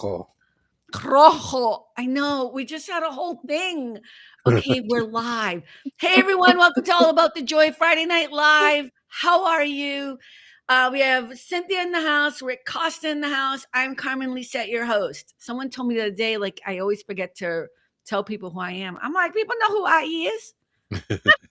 Rojo. Rojo. I know. We just had a whole thing. Okay, we're live. Hey, everyone. Welcome to All About the Joy Friday Night Live. How are you? We have Cynthia in the house, Rick Costa in the house. I'm Carmen Lisette, your host. Someone told me the other day, like, I always forget to tell people who I am. I'm like, people know who I is.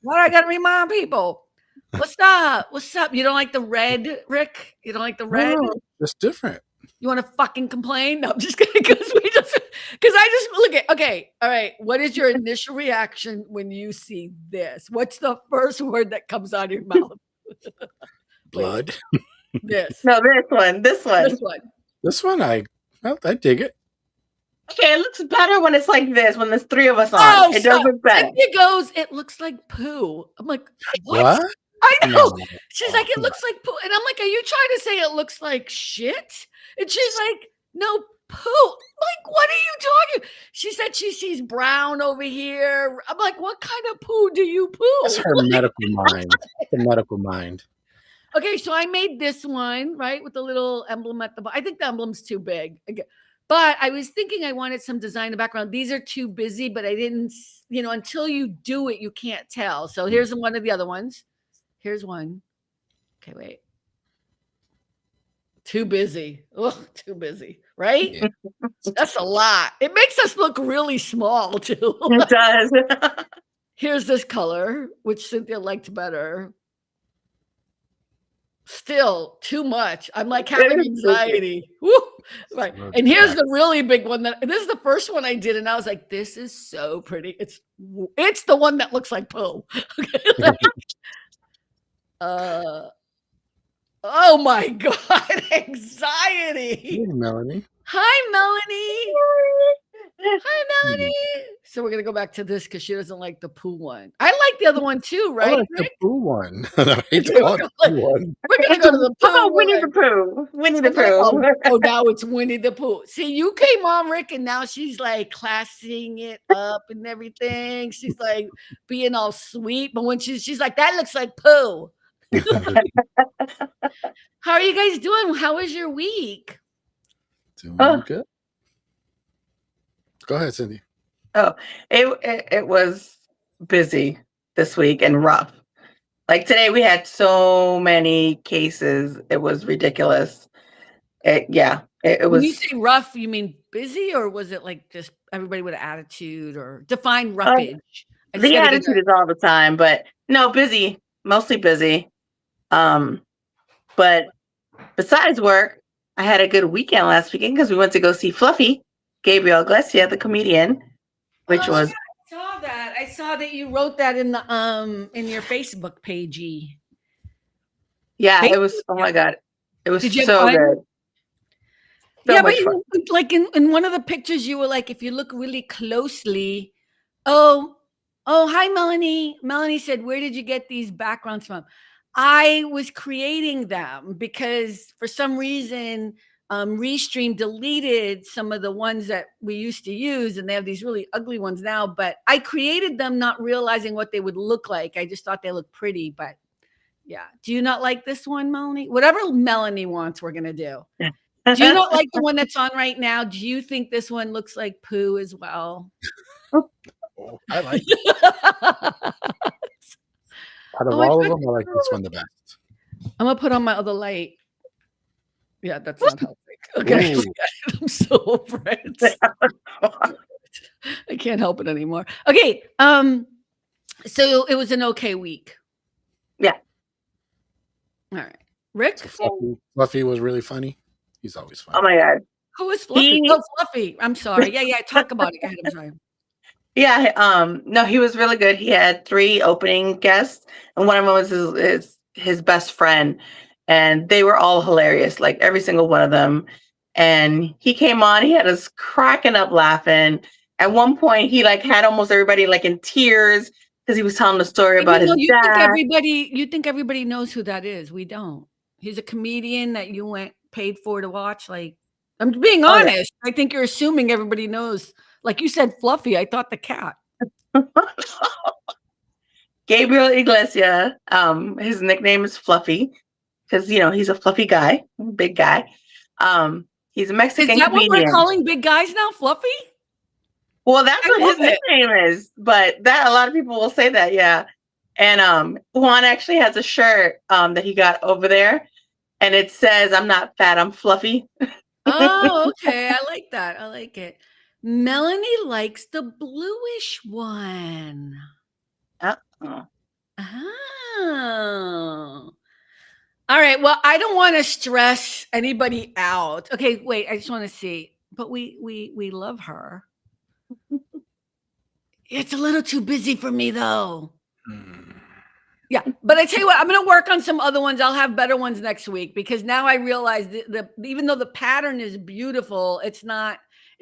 What I got to remind people? What's up? What's up? You don't like the red, Rick? You don't like the red? No, it's different. You want to fucking complain? No, I'm just kidding. Because I just look at, okay, all right. What is your initial reaction when you see this? What's the first word that comes out of your mouth? Blood. This. No, this one. I dig it. Okay, it looks better when it's like this, when there's three of us on. It does look better. Cynthia goes, it looks like poo. I'm like, what? I know. No. She's like, it looks like poo. And I'm like, are you trying to say it looks like shit? And she's like, no, poo. I'm like, what are you talking? She said she sees brown over here. I'm like, what kind of poo do you poo? That's her medical mind. The medical mind. Okay, so I made this one, right, with the little emblem at the bottom. I think the emblem's too big. But I was thinking I wanted some design in the background. These are too busy, but I didn't, until you do it, you can't tell. So here's one of the other ones. Here's one. Okay, wait. Too busy. Oh, too busy, right? Yeah. That's a lot. It makes us look really small, too. It does. Here's this color, which Cynthia liked better. Still too much. I'm like having anxiety. Woo! Right. And here's the really big one. This is the first one I did, and I was like, "This is so pretty." It's the one that looks like poo. Okay. Oh my God, anxiety. Hey, Melanie. Hi, Melanie. Hi, Melanie. So we're gonna go back to this because she doesn't like the poo one. I like the other one too, right? I like the poo one. I hate to call it the poo one. We're gonna go to the poo. Oh, Winnie the Pooh. Winnie the Pooh. Oh, now it's Winnie the Pooh. See, you came on, Rick, and now she's like classing it up and everything. She's like being all sweet, but when she's like, that looks like poo. How are you guys doing? How was your week? Doing good. Go ahead, Cindy. Oh, it was busy this week and rough. Like today, we had so many cases. It was ridiculous. It was. When you say rough, you mean busy, or was it like just everybody with an attitude, or define roughage? The attitude is all the time, but no, busy, mostly busy. But besides work, I had a good weekend last weekend because we went to go see Fluffy, Gabriel Iglesias, the comedian, which was. I saw that you wrote that in the in your Facebook page. Yeah, it was. Oh my God, it was so good. Yeah, but like in one of the pictures, you were like, if you look really closely, oh, hi, Melanie. Melanie said, where did you get these backgrounds from? I was creating them because for some reason, Restream deleted some of the ones that we used to use, and they have these really ugly ones now, but I created them not realizing what they would look like. I just thought they looked pretty, but yeah. Do you not like this one, Melanie? Whatever Melanie wants, we're going to do. Do you not like the one that's on right now? Do you think this one looks like poo as well? Oh, I like it. Out of all of them, I like this one the best. I'm going to put on my other light. Yeah, that's not helping. Okay. I'm so over it. I can't help it anymore. Okay. So it was an okay week. Yeah. All right. Rick? So Fluffy was really funny. He's always funny. Oh my God. Who is Fluffy? Fluffy. I'm sorry. Yeah. Talk about it. I'm sorry. Yeah. No, he was really good. He had 3 opening guests, and one of them was his best friend. And they were all hilarious, like every single one of them. And he came on, he had us cracking up laughing. At one point, he like had almost everybody like in tears because he was telling the story about his dad. You think everybody knows who that is? We don't. He's a comedian that you paid for to watch. Like, I'm being honest. Yeah. I think you're assuming everybody knows. Like you said, Fluffy. I thought the cat. Gabriel Iglesias. His nickname is Fluffy. Because, he's a fluffy guy, big guy. He's a Mexican Is that what we're comedian. calling big guys now? Fluffy? Well, that's what his nickname is, but that a lot of people will say that, yeah. And Juan actually has a shirt that he got over there, and it says, "I'm not fat, I'm fluffy." Oh, okay. I like that. I like it. Melanie likes the bluish one. Uh-uh. Oh. All right. Well, I don't want to stress anybody out. Okay, wait. I just want to see. But we love her. It's a little too busy for me though. Yeah, but I tell you what, I'm going to work on some other ones. I'll have better ones next week because now I realize the even though the pattern is beautiful, it's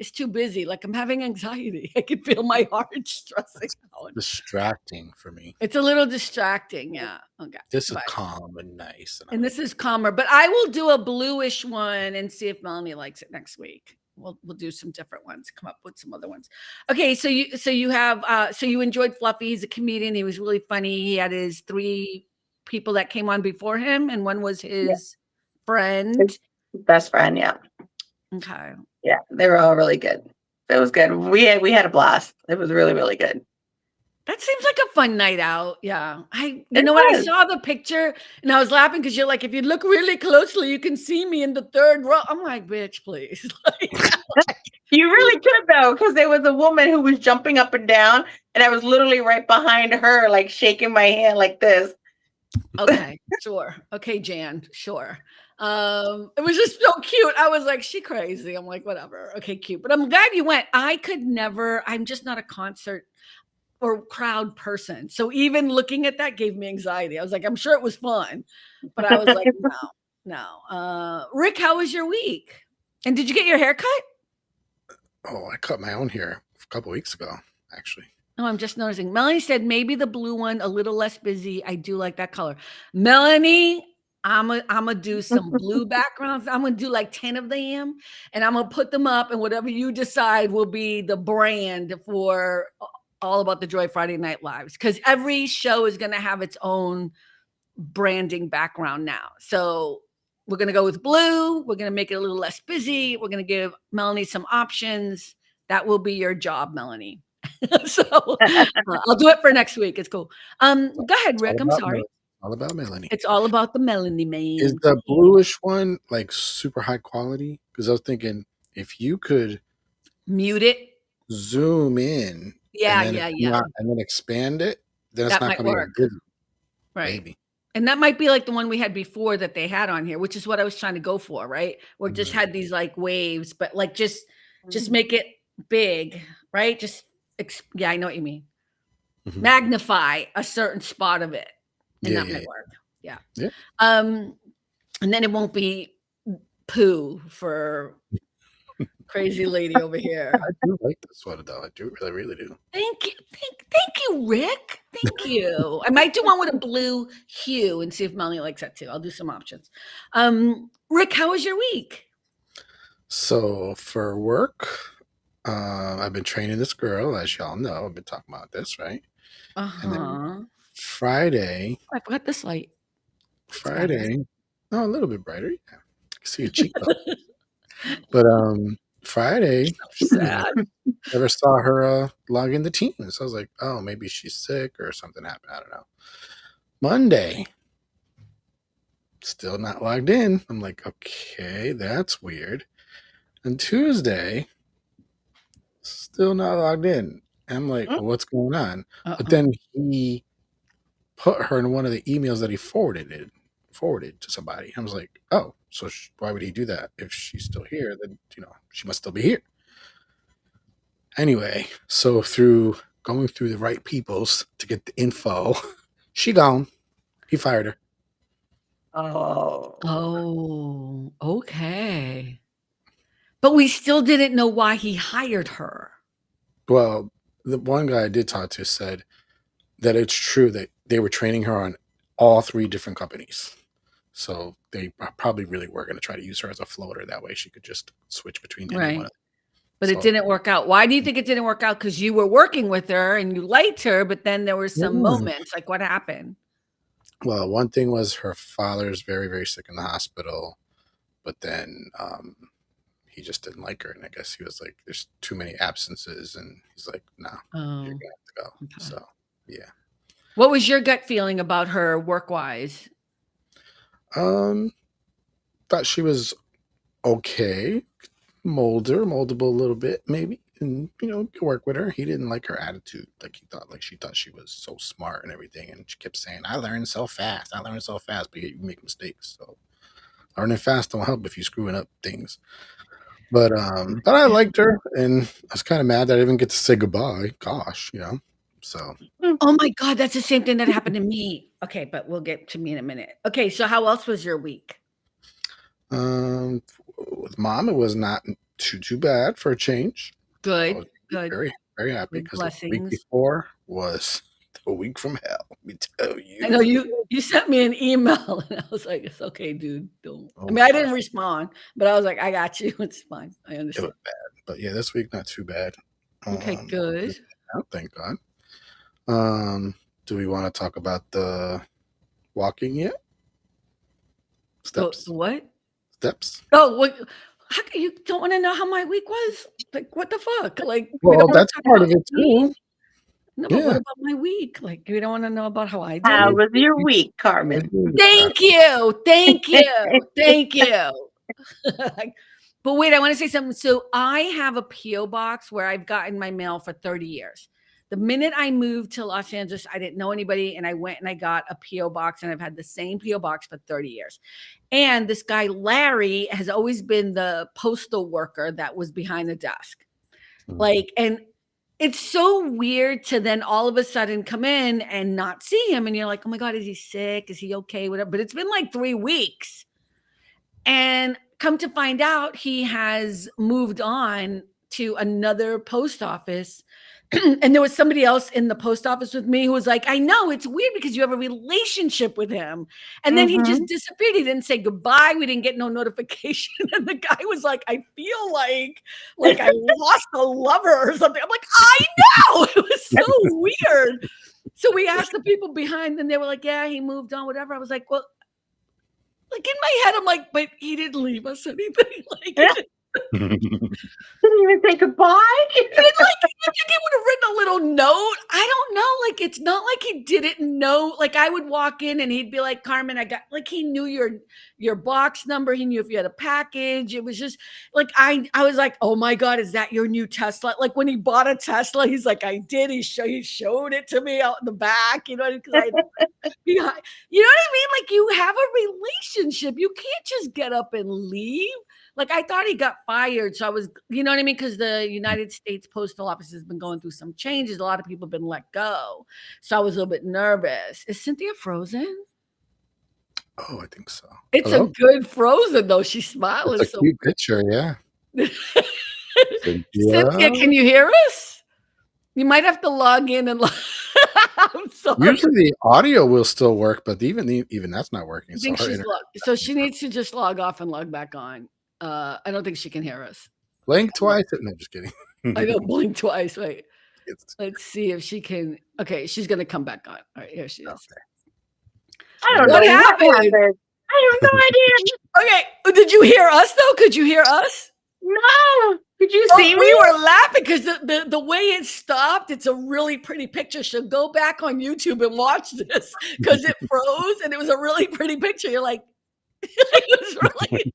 too busy. Like I'm having anxiety. I can feel my heart stressing out. Distracting for me. It's a little distracting. Yeah. Okay. This is calm and nice. And this is calmer, but I will do a bluish one and see if Melanie likes it next week. We'll do some different ones, come up with some other ones. Okay, so you enjoyed Fluffy. He's a comedian. He was really funny. He had his 3 people that came on before him, and one was his friend. His best friend, yeah. Okay. Yeah, they were all really good. It was good. We had a blast. It was really, really good. That seems like a fun night out. Yeah. I saw the picture and I was laughing because you're like, if you look really closely, you can see me in the 3rd row. I'm like, bitch, please. You really could though, because there was a woman who was jumping up and down, and I was literally right behind her, like shaking my hand like this. Okay, sure. Okay, Jan, sure. It was just so cute. I was like, she crazy. I'm like, whatever. Okay, cute. But I'm glad you went. I could never, I'm just not a concert or crowd person. So even looking at that gave me anxiety. I was like, I'm sure it was fun, but I was like, no. Rick, how was your week? And did you get your hair cut? Oh, I cut my own hair a couple weeks ago, actually. Oh, I'm just noticing. Melanie said maybe the blue one, a little less busy. I do like that color. Melanie, I'm gonna do some blue backgrounds. I'm gonna do like 10 of them, and I'm gonna put them up, and whatever you decide will be the brand for All About the Joy Friday Night Lives, because every show is going to have its own branding background now. So we're going to go with blue. We're going to make it a little less busy. We're going to give Melanie some options. That will be your job, Melanie. So I'll do it for next week. It's cool. Go ahead, Rick. I'm sorry. All about Melanie. It's all about the Melanie man. Is the bluish one like super high quality? Because I was thinking if you could mute it, zoom in, and then expand it, then it's not going to work. Right. Maybe. And that might be like the one we had before that they had on here, which is what I was trying to go for, right? Where just had these like waves, but like just make it big, right? I know what you mean. Magnify a certain spot of it, and that might work. Yeah. And then it won't be poo for crazy lady over here. I do like this sweater though. I do really do. Thank you, Rick. Thank you. I might do one with a blue hue and see if Melanie likes that too. I'll do some options. Rick, how was your week? So for work, I've been training this girl, as y'all know. I've been talking about this, right? And then Friday. I forgot this light. Friday. Oh, a little bit brighter. Yeah. I can see your cheekbone. But Friday, never saw her log in the Teams. So I was like, oh, maybe she's sick or something happened. I don't know. Monday, still not logged in. I'm like, okay, that's weird. And Tuesday, still not logged in. I'm like, well, what's going on? But then he put her in one of the emails that he forwarded to somebody. I was like, oh, so why would he do that? If she's still here, then, she must still be here. Anyway, so through going through the right peoples to get the info, she gone. He fired her. Oh, okay. But we still didn't know why he hired her. Well, the one guy I did talk to said that it's true that they were training her on all 3 different companies. So they probably really were going to try to use her as a floater. That way she could just switch between any one of them. But it didn't work out. Why do you think it didn't work out? Because you were working with her and you liked her, but then there were some moments. Like what happened? Well, one thing was her father's very, very sick in the hospital. But then he just didn't like her, and I guess he was like, "There's too many absences," and he's like, "No, you're gonna have to go." Okay. So yeah. What was your gut feeling about her work-wise? Thought she was okay, moldable a little bit, maybe, and work with her. He didn't like her attitude. Like she thought she was so smart and everything, and she kept saying, "I learn so fast. I learn so fast," but you make mistakes. So learning fast don't help if you're screwing up things. But I liked her, and I was kind of mad that I didn't even get to say goodbye. Gosh, So. Oh my God, that's the same thing that happened to me. Okay, but we'll get to me in a minute. Okay, so how else was your week? With Mom, it was not too bad for a change. Good. Very, very happy because the week before was a week from hell. Let me tell you. I know you sent me an email, and I was like, "It's okay, dude. Don't." I mean, I didn't respond, but I was like, "I got you. It's fine. I understand." It was bad, but yeah, this week not too bad. Okay, good. Thank God. Do we want to talk about the walking yet? Steps. Oh, what? Steps. Oh, what? How can you don't want to know how my week was? Like, what the fuck? Like, well, that's part of it too. No, but what about my week? Like, we don't want to know about how I did. How was your week, Carmen? Thank you. Thank you. Thank you. But wait, I want to say something. So I have a P.O. box where I've gotten my mail for 30 years. The minute I moved to Los Angeles, I didn't know anybody, and I went and I got a P.O. box, and I've had the same P.O. box for 30 years. And this guy, Larry, has always been the postal worker that was behind the desk. And it's so weird to then all of a sudden come in and not see him. And you're like, oh my God, is he sick? Is he okay? Whatever. But it's been like 3 weeks. And come to find out, he has moved on to another post office. And there was somebody else in the post office with me who was like, I know it's weird because you have a relationship with him. And then he just disappeared. He didn't say goodbye. We didn't get no notification. And the guy was like, I feel like I lost a lover or something. I'm like, I know. It was so weird. So we asked the people behind, and they were like, yeah, he moved on, whatever. I was like, well, like in my head, I'm like, but he didn't leave us anything. Didn't even say goodbye. You think he would have written a little note? I don't know. Like, it's not like he didn't know. Like, I would walk in and he'd be like, Carmen, he knew your box number. He knew if you had a package. It was just like, I was like, oh my God, is that your new Tesla? Like when he bought a Tesla, he's like, I did. He showed it to me out in the back, because you know what I mean? Like, you have a relationship. You can't just get up and leave. Like, I thought he got fired. So I was, you know what I mean? Because the United States Postal Office has been going through some changes. A lot of people have been let go. So I was a little bit nervous. Is Cynthia frozen? Oh, I think so. It's a good frozen, though. She's smiling. It's a cute picture, yeah. Cynthia, can you hear us? You might have to log in and I'm sorry. Usually the audio will still work, but even that's not working. I think so she needs to just log off and log back on. I don't think she can hear us. Blink twice. No, just kidding. I know, blink twice. Wait. Let's see if she can. Okay, she's gonna come back on. All right, here she is. Okay. I don't know what happened. I have no idea. Okay, did you hear us though? Could you hear us? No. Did you see me? We were laughing because the way it stopped, it's a really pretty picture. So go back on YouTube and watch this because it froze and it was a really pretty picture. You're like, it was really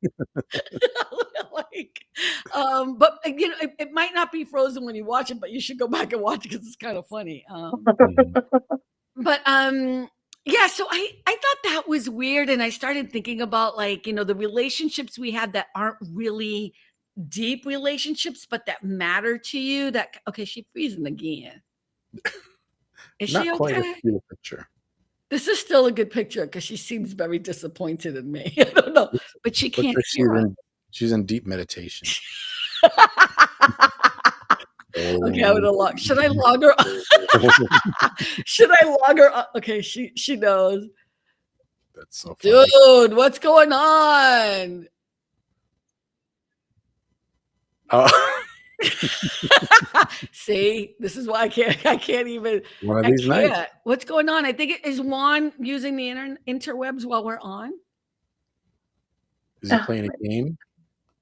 but it might not be frozen when you watch it, but you should go back and watch it because it's kind of funny. But yeah, so I thought that was weird, and I started thinking about the relationships we had that aren't really deep relationships, but that matter to you. She's freezing again. Is not she okay? Quite a cute picture. This is still a good picture because she seems very disappointed in me. I don't know, but she can't hear. She's in deep meditation. Okay, I'm gonna log. Should I log her? Should I log her? Okay, she knows. That's so funny. Dude, what's going on? See, this is why I can't even. One of these nights. What's going on? I think is Juan using the interwebs while we're on. Is he playing a game?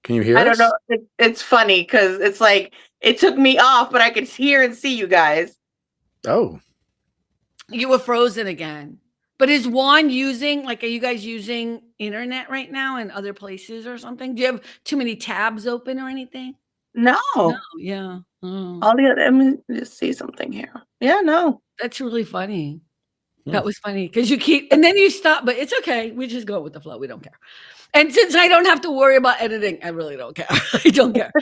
Can you hear I don't us? know. It's funny because it's like it took me off, but I could hear and see you guys. Oh. You were frozen again. But is Juan using, like, are you guys using internet right now in other places or something? Do you have too many tabs open or anything? No. Yeah. Oh, All the other, let me just see something here. Yeah, no. that's really funny. Hmm. That was funny because you keep, and then you stop, but it's okay. We just go with the flow. We don't care. And since I don't have to worry about editing, I really don't care. I don't care.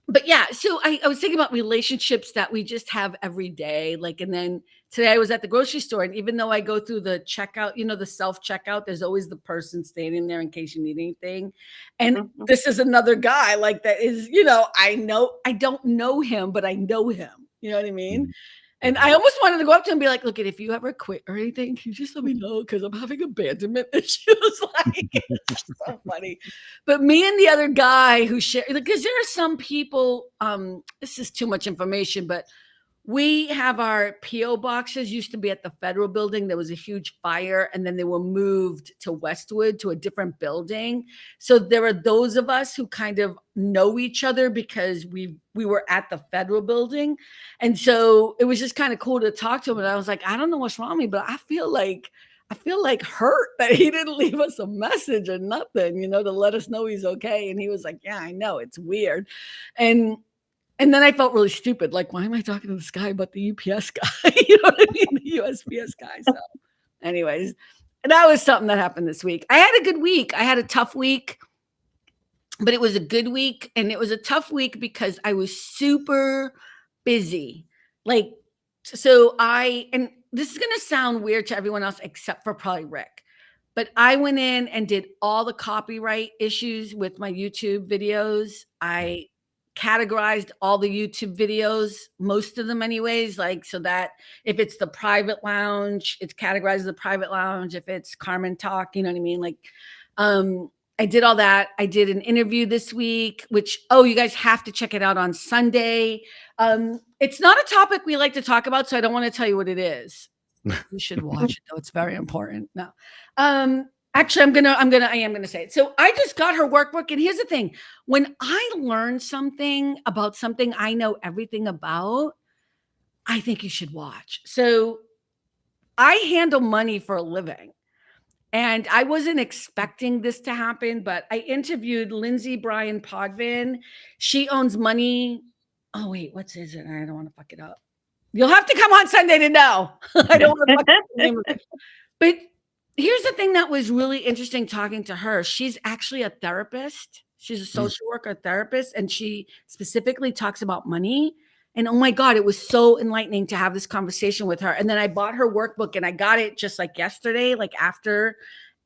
But yeah, so I was thinking about relationships that we just have every day. Like, and then today I was at the grocery store, and even though I go through the checkout, the self checkout, there's always the person standing there in case you need anything. And Mhm. this is another guy like that is, I don't know him, but I know him. You know what I mean? And I almost wanted to go up to him and be like, look, if you ever quit or anything, can you just let me know? Because I'm having abandonment issues. Like, it's just so funny. But me and the other guy who share, because there are some people, this is too much information, but we have our PO boxes used to be at the federal building. There was a huge fire, and then they were moved to Westwood to a different building. So there are those of us who kind of know each other because we were at the federal building. And so it was just kind of cool to talk to him. And I was like, I don't know what's wrong with me, but I feel like hurt that he didn't leave us a message or nothing, to let us know he's okay. And he was like, yeah, I know, it's weird. And then I felt really stupid. Like, why am I talking to this guy about the UPS guy? You know what I mean? The USPS guy. So, anyways, that was something that happened this week. I had a good week. I had a tough week, but it was a good week. And it was a tough week because I was super busy. Like, and this is going to sound weird to everyone else except for probably Rick. But I went in and did all the copyright issues with my YouTube videos. I categorized all the YouTube videos, most of them anyways, like so that if it's the private lounge, it's categorized as the private lounge. If it's Carmen Talk, you know what I mean? Like, I did all that. I did an interview this week, which, you guys have to check it out on Sunday. It's not a topic we like to talk about, so I don't want to tell you what it is. You should watch it though. It's very important. No. Actually, I am gonna say it. So I just got her workbook, and here's the thing: when I learn something about something I know everything about, I think you should watch. So I handle money for a living, and I wasn't expecting this to happen, but I interviewed Lindsay Bryan Podvin. She owns money. Oh wait, what's it? I don't want to fuck it up. You'll have to come on Sunday to know. I don't want to fuck up the name of it. But here's the thing that was really interesting talking to her. She's actually a therapist. She's a social worker therapist, and she specifically talks about money. And oh my God, it was so enlightening to have this conversation with her. And then I bought her workbook, and I got it just like yesterday, like after.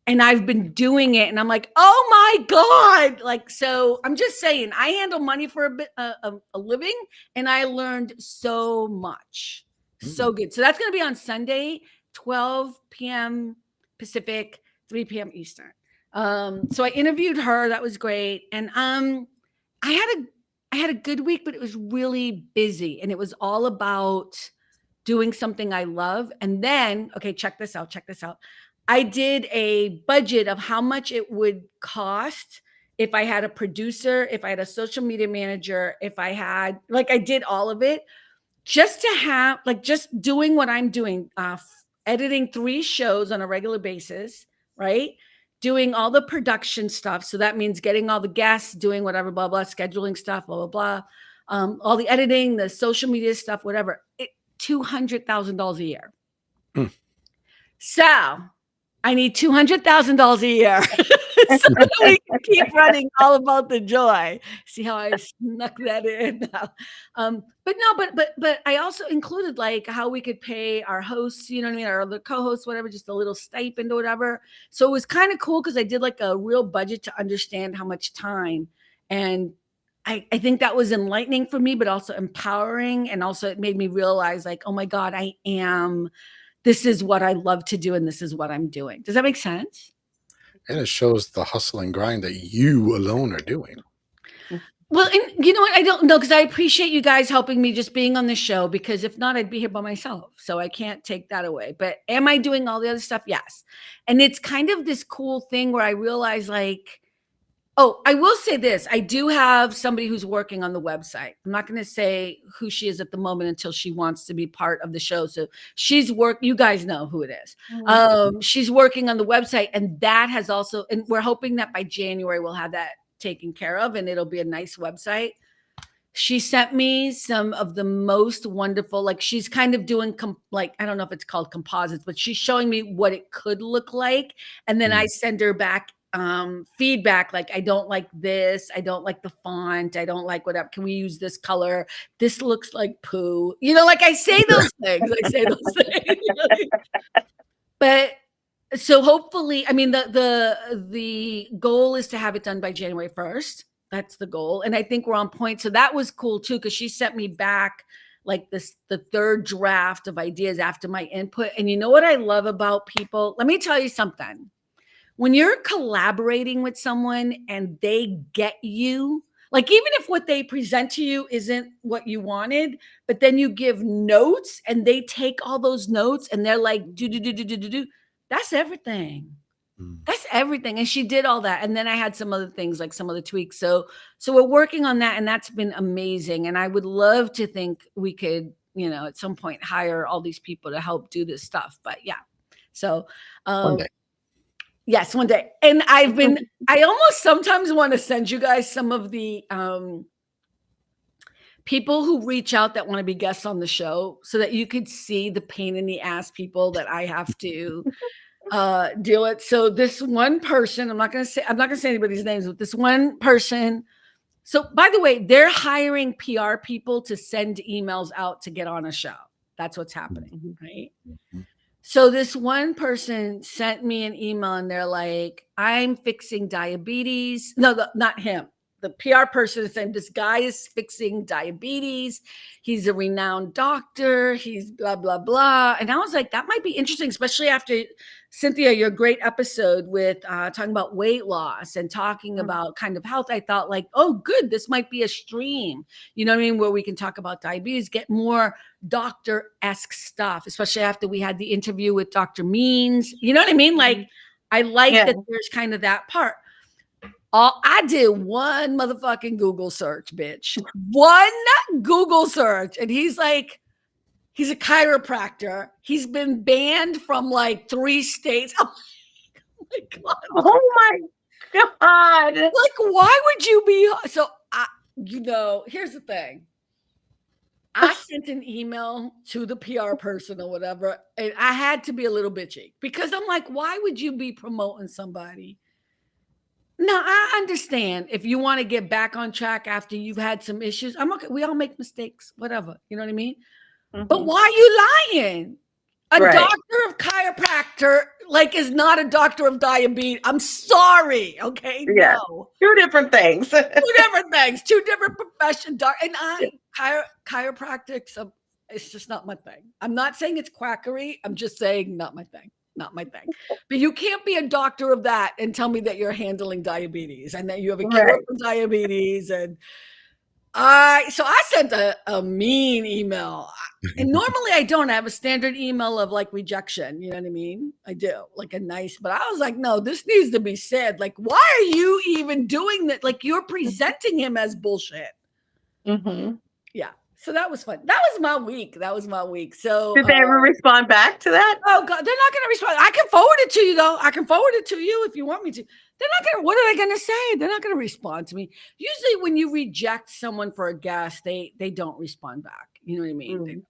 And I've been doing it, and I'm like, oh my God. Like, so I'm just saying, I handle money for a living, and I learned so much. So good. So that's going to be on Sunday, 12 p.m. Pacific, 3 p.m. Eastern. So I interviewed her. That was great. And I had a good week, but it was really busy, and it was all about doing something I love. And then, okay, check this out. I did a budget of how much it would cost if I had a producer, if I had a social media manager, if I had, like, I did all of it just to have, like, just doing what I'm doing, editing 3 shows on a regular basis, right? Doing all the production stuff. So that means getting all the guests, doing whatever, blah, blah, scheduling stuff, blah, blah, blah. All the editing, the social media stuff, whatever. $200,000 a year. So I need $200,000 a year so that we can keep running All About the Joy. See how I snuck that in? But I also included like how we could pay our hosts, you know what I mean, our other co-hosts, whatever, just a little stipend or whatever. So it was kind of cool because I did like a real budget to understand how much time. And I think that was enlightening for me, but also empowering. And also it made me realize like, oh my God, this is what I love to do, and this is what I'm doing. Does that make sense? And it shows the hustle and grind that you alone are doing. Well, and you know what? I don't know, because I appreciate you guys helping me just being on the show, because if not, I'd be here by myself. So I can't take that away. But am I doing all the other stuff? Yes. And it's kind of this cool thing where I realize like Oh, I will say this. I do have somebody who's working on the website. I'm not going to say who she is at the moment until she wants to be part of the show. So she's you guys know who it is. She's working on the website, and that has also, and we're hoping that by January we'll have that taken care of and it'll be a nice website. She sent me some of the most wonderful, like she's kind of doing like, I don't know if it's called composites, but she's showing me what it could look like. And then I send her back feedback. Like, I don't like this. I don't like the font. I don't like whatever. Can we use this color? This looks like poo. You know, like I say those things. I say those things. But so hopefully, I mean, the goal is to have it done by January 1st. That's the goal. And I think we're on point. So that was cool too, because she sent me back like the third draft of ideas after my input. And you know what I love about people? Let me tell you something. When you're collaborating with someone and they get you, like even if what they present to you isn't what you wanted, but then you give notes and they take all those notes and they're like, do, that's everything. That's everything. And she did all that. And then I had some other things, like some other tweaks. So we're working on that, and that's been amazing. And I would love to think we could, you know, at some point hire all these people to help do this stuff. But yeah. So One day. yes, one day. And I almost sometimes want to send you guys some of the people who reach out that want to be guests on the show so that you could see the pain in the ass people that I have to deal with. So this one person, I'm not gonna say anybody's names, but this one person. So by the way, they're hiring PR people to send emails out to get on a show. That's what's happening, right? So this one person sent me an email and they're like, I'm fixing diabetes. No, not him. The PR person is saying this guy is fixing diabetes. He's a renowned doctor. He's blah, blah, blah. And I was like, that might be interesting, especially after Cynthia, your great episode with talking about weight loss and talking about kind of health. I thought like, oh, good. This might be a stream, you know what I mean? Where we can talk about diabetes, get more doctor-esque stuff, especially after we had the interview with Dr. Means. You know what I mean? Like, I like that there's kind of that part. I did one motherfucking Google search, bitch. One Google search. And he's like, he's a chiropractor. He's been banned from like 3 states. Oh my God. Oh my God. Like, why would you be? So, here's the thing. I sent an email to the PR person or whatever, and I had to be a little bitchy because I'm like, why would you be promoting somebody? No, I understand if you want to get back on track after you've had some issues. I'm okay. We all make mistakes, whatever. You know what I mean? But why are you lying? A doctor of chiropractor is not a doctor of diabetes. I'm sorry. Okay. Yeah. No. 2 different things. 2 different things. 2 different professions. And chiropractics, it's just not my thing. I'm not saying it's quackery. I'm just saying not my thing. Not my thing. But you can't be a doctor of that and tell me that you're handling diabetes and that you have a cure for diabetes. And I sent a mean email. And normally I don't. I have a standard email of like rejection. You know what I mean? I do, like a nice, but I was like, no, this needs to be said. Like, why are you even doing that? Like, you're presenting him as bullshit. Yeah. So that was fun. That was my week. So did they ever respond back to that? Oh God, they're not going to respond. I can forward it to you though. I can forward it to you if you want me to. They're not going to, what are they going to say? They're not going to respond to me. Usually when you reject someone for a guest, they don't respond back. You know what I mean?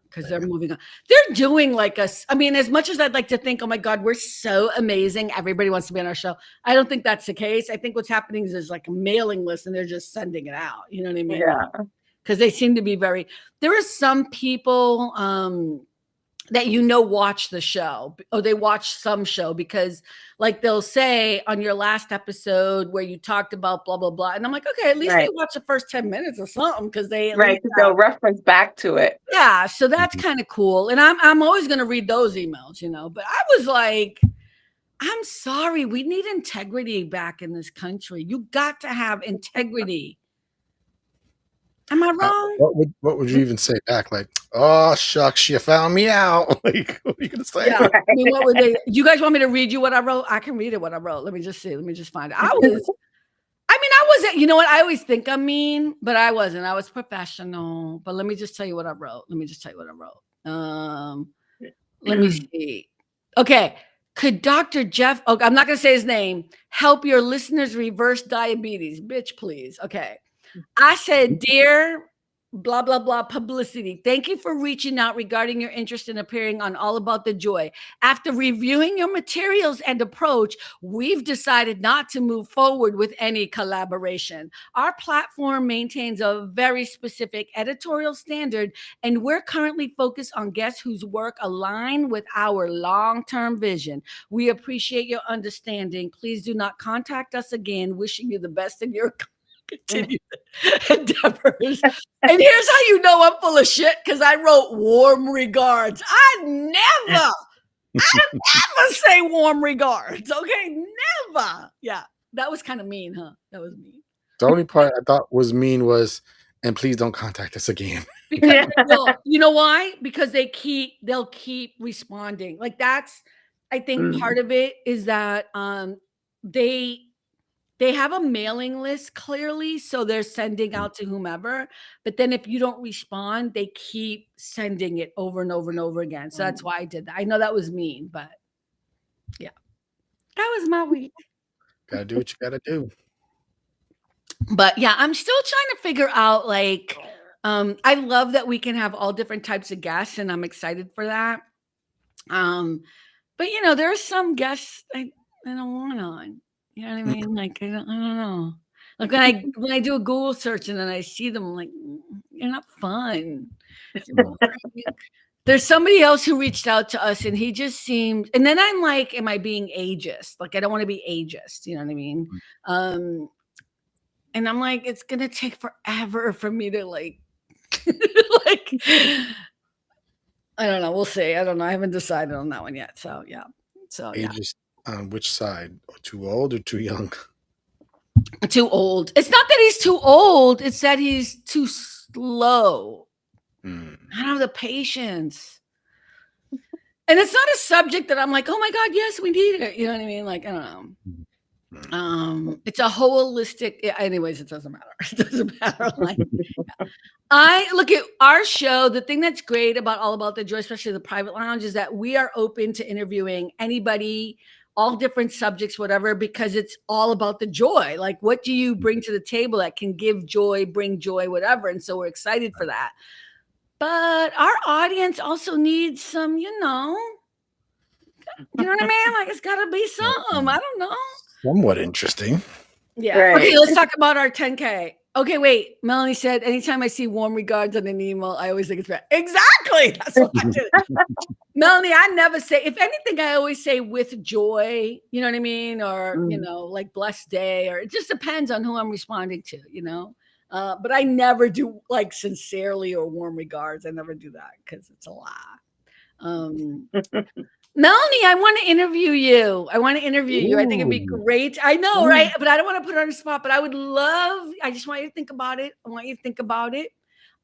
Because they're moving on. They're doing like us. I mean, as much as I'd like to think, oh my God, we're so amazing. Everybody wants to be on our show. I don't think that's the case. I think what's happening is like a mailing list and they're just sending it out. You know what I mean? Yeah. Because they seem to be there are some people that watch the show, or they watch some show because like they'll say on your last episode where you talked about blah, blah, blah. And I'm like, okay, at least they watch the first 10 minutes or something because they'll reference back to it. Yeah. So that's kind of cool. And I'm always going to read those emails, but I was like, I'm sorry. We need integrity back in this country. You got to have integrity. Am I wrong? What would you even say back? Like, oh shucks, you found me out. Like, what are you gonna say? Yeah. I mean, what would they? You guys want me to read you what I wrote? I can read it. What I wrote. Let me just see. Let me just find it. I wasn't, you know what? I always think I'm mean, but I wasn't. I was professional. But let me just tell you what I wrote. Let me see. Okay. Could Dr. Jeff, I'm not going to say his name, help your listeners reverse diabetes? Bitch, please. Okay. I said, dear blah, blah, blah publicity, thank you for reaching out regarding your interest in appearing on All About the Joy. After reviewing your materials and approach, we've decided not to move forward with any collaboration. Our platform maintains a very specific editorial standard, and we're currently focused on guests whose work align with our long-term vision. We appreciate your understanding. Please do not contact us again. Wishing you the best in your continued endeavors. And here's how you know I'm full of shit, because I wrote warm regards. I never say warm regards. Okay, never. Yeah, that was kind of mean, huh? That was mean. The only part I thought was mean was, and please don't contact us again. Because you know why? Because they'll keep responding. Like that's, I think part of it is that they have a mailing list clearly, so they're sending out to whomever. But then if you don't respond, they keep sending it over and over and over again. So that's why I did that. I know that was mean, but yeah, that was my week. Gotta do what you gotta do. But yeah, I'm still trying to figure out like, I love that we can have all different types of guests, and I'm excited for that. But you know, there are some guests I don't want on. You know what I mean? Like I don't know. Like when I do a Google search and then I see them, I'm like, you're not fun. There's somebody else who reached out to us, and he just seemed. And then I'm like, am I being ageist? Like I don't want to be ageist. You know what I mean? And I'm like, it's gonna take forever for me to like, like. I don't know. We'll see. I don't know. I haven't decided on that one yet. So yeah. So yeah. Ageist on which side? Too old or too young? Too old. It's not that he's too old. It's that he's too slow. I don't have the patience. And it's not a subject that I'm like, oh my God, yes, we need it. You know what I mean? Like, I don't know. It's a holistic. Anyways, it doesn't matter. It doesn't matter. Like, I look at our show. The thing that's great about All About the Joy, especially the private lounge, is that we are open to interviewing anybody, all different subjects, whatever, because it's all about the joy. Like, what do you bring to the table that can give joy, bring joy, whatever? And so we're excited for that. But our audience also needs some, you know what I mean? Like, it's got to be some. I don't know. Somewhat interesting. Yeah. Right. Okay, let's talk about our 10K. Okay, wait. Melanie said, anytime I see warm regards on an email, I always think it's bad. Exactly. That's what I did. Melanie, I never say, if anything, I always say with joy, you know what I mean? Or, you know, like blessed day, or it just depends on who I'm responding to, you know? But I never do like sincerely or warm regards. I never do that because it's a lie. Melanie, I want to interview you. I think it'd be great. I know, right? But I don't want to put her on the spot, but I just want you to think about it.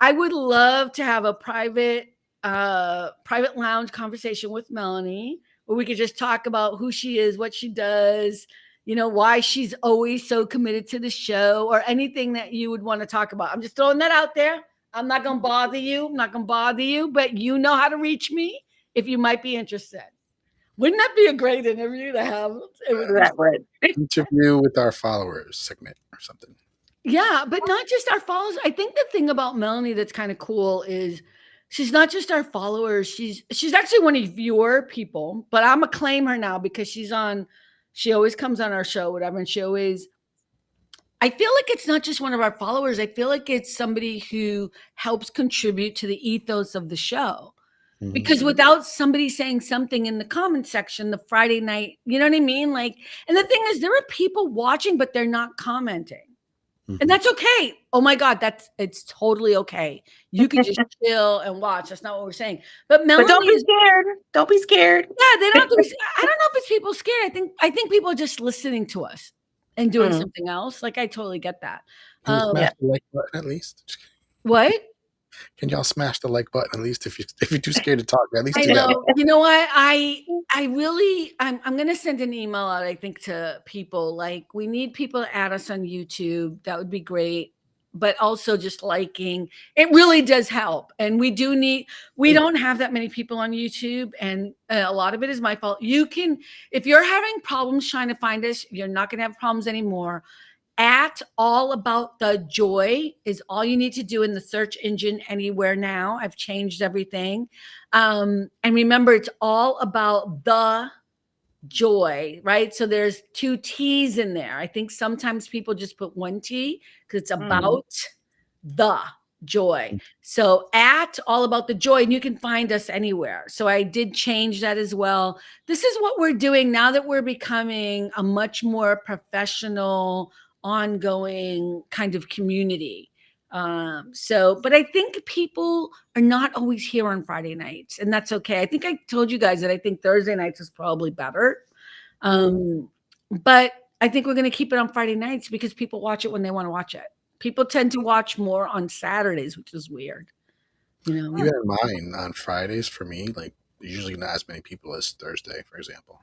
I would love to have a private lounge conversation with Melanie where we could just talk about who she is, what she does, you know, why she's always so committed to the show, or anything that you would want to talk about. I'm just throwing that out there. I'm not going to bother you, but you know how to reach me if you might be interested. Wouldn't that be a great interview to have? That would. Interview with our followers segment or something. Yeah, but not just our followers. I think the thing about Melanie that's kind of cool is she's not just our followers. She's actually one of your people, but I'm gonna claim her now because she always comes on our show, whatever, and I feel like it's not just one of our followers. I feel like it's somebody who helps contribute to the ethos of the show. Because without somebody saying something in the comment section, the Friday night, you know what I mean? Like, and the thing is, there are people watching, but they're not commenting. And that's okay. Oh my God, it's totally okay. You can just chill and watch. That's not what we're saying. But Melanie, don't be scared. Don't be scared. Yeah, they don't have to be. I don't know if it's people scared. I think people are just listening to us and doing something else. Like, I totally get that. Like button at least. What? Can y'all smash the like button at least if you're too scared to talk? At least I do that. know. You know what? I'm gonna send an email out, I think, to people. Like, we need people to add us on YouTube. That would be great. But also just liking. It really does help. And we don't have that many people on YouTube, and a lot of it is my fault. If you're having problems trying to find us, you're not gonna have problems anymore. At All About the Joy is all you need to do in the search engine anywhere now. I've changed everything. And remember, it's all about the joy, right? So there's 2 T's in there. I think sometimes people just put 1 T because it's about the joy. So at All About the Joy, and you can find us anywhere. So I did change that as well. This is what we're doing now that we're becoming a much more professional, ongoing kind of community. But I think people are not always here on Friday nights, and that's okay. I think I told you guys that I think Thursday nights is probably better. But I think we're going to keep it on Friday nights because people watch it when they want to watch it. People tend to watch more on Saturdays, which is weird. Even mine on Fridays for me, like usually not as many people as Thursday, for example.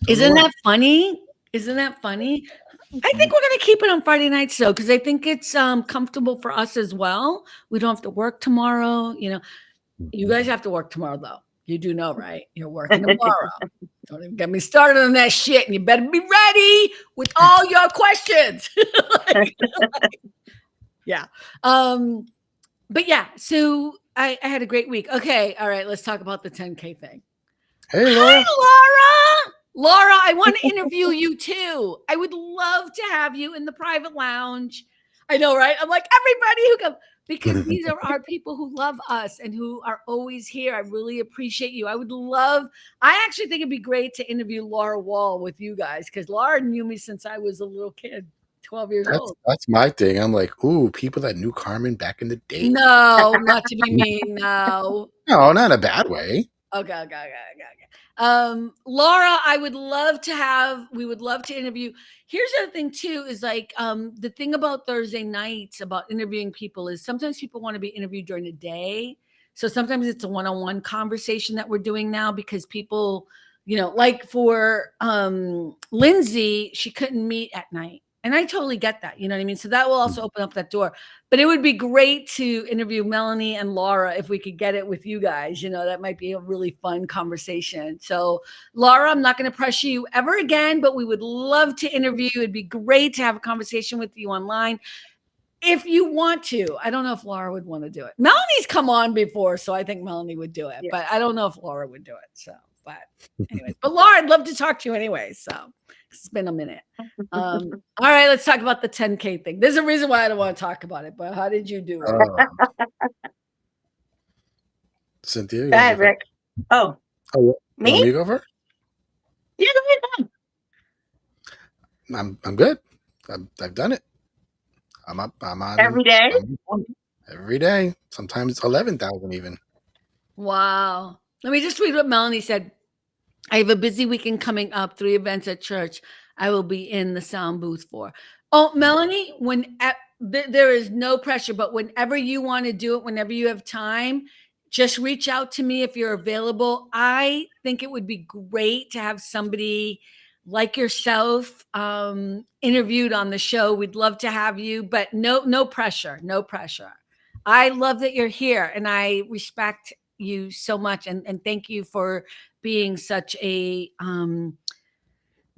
Isn't that funny? Isn't that funny? I think we're going to keep it on Friday nights though, because I think it's comfortable for us as well. We don't have to work tomorrow. You guys have to work tomorrow though. You do know, right? You're working tomorrow. Don't even get me started on that shit, and you better be ready with all your questions. Yeah. But yeah, so I had a great week. Okay, all right, let's talk about the 10K thing. Hey, Laura. Hi, Laura. Laura, I want to interview you too. I would love to have you in the private lounge. I know, right? I'm like, everybody who comes, because these are our people who love us and who are always here. I really appreciate you. I actually think it'd be great to interview Laura Wall with you guys, because Laura knew me since I was a little kid, 12 years old. That's my thing. I'm like, ooh, people that knew Carmen back in the day. No, not to be mean. No, not in a bad way. Okay. Laura, we would love to interview. Here's the thing too, is like, the thing about Thursday nights about interviewing people is sometimes people want to be interviewed during the day. So sometimes it's a one-on-one conversation that we're doing now because people, like for Lindsay, she couldn't meet at night. And I totally get that. You know what I mean? So that will also open up that door. But it would be great to interview Melanie and Laura if we could get it with you guys. That might be a really fun conversation. So, Laura, I'm not going to pressure you ever again, but we would love to interview you. It'd be great to have a conversation with you online. If you want to. I don't know if Laura would want to do it. Melanie's come on before, so I think Melanie would do it. Yeah. But I don't know if Laura would do it. So, but anyways. But Laura, I'd love to talk to you anyway. So it's been a minute. All right, let's talk about the 10K thing. There's a reason why I don't want to talk about it, but how did you do it? Cynthia? Go ahead, Rick. Oh, me? Want me to go first? Yeah, go ahead. I'm good. I've done it. I'm on every day. Every day. Sometimes it's 11,000 even. Wow. Let me just read what Melanie said. I have a busy weekend coming up, 3 events at church I will be in the sound booth for. Oh, Melanie, there is no pressure, but whenever you want to do it, whenever you have time, just reach out to me if you're available. I think it would be great to have somebody like yourself interviewed on the show. We'd love to have you, but no pressure, no pressure. I love that you're here, and I respect you so much, and thank you for being such a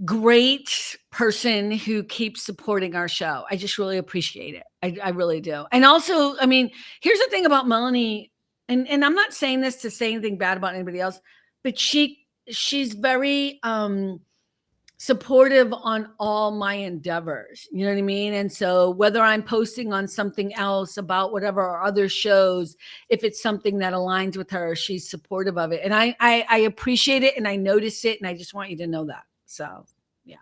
great person who keeps supporting our show. I just really appreciate it. I really do. And also, I mean, here's the thing about Melanie, and I'm not saying this to say anything bad about anybody else, but she's very supportive on all my endeavors. You know what I mean? And so whether I'm posting on something else about whatever or other shows, if it's something that aligns with her, she's supportive of it. And I appreciate it, and I notice it, and I just want you to know that. So yeah.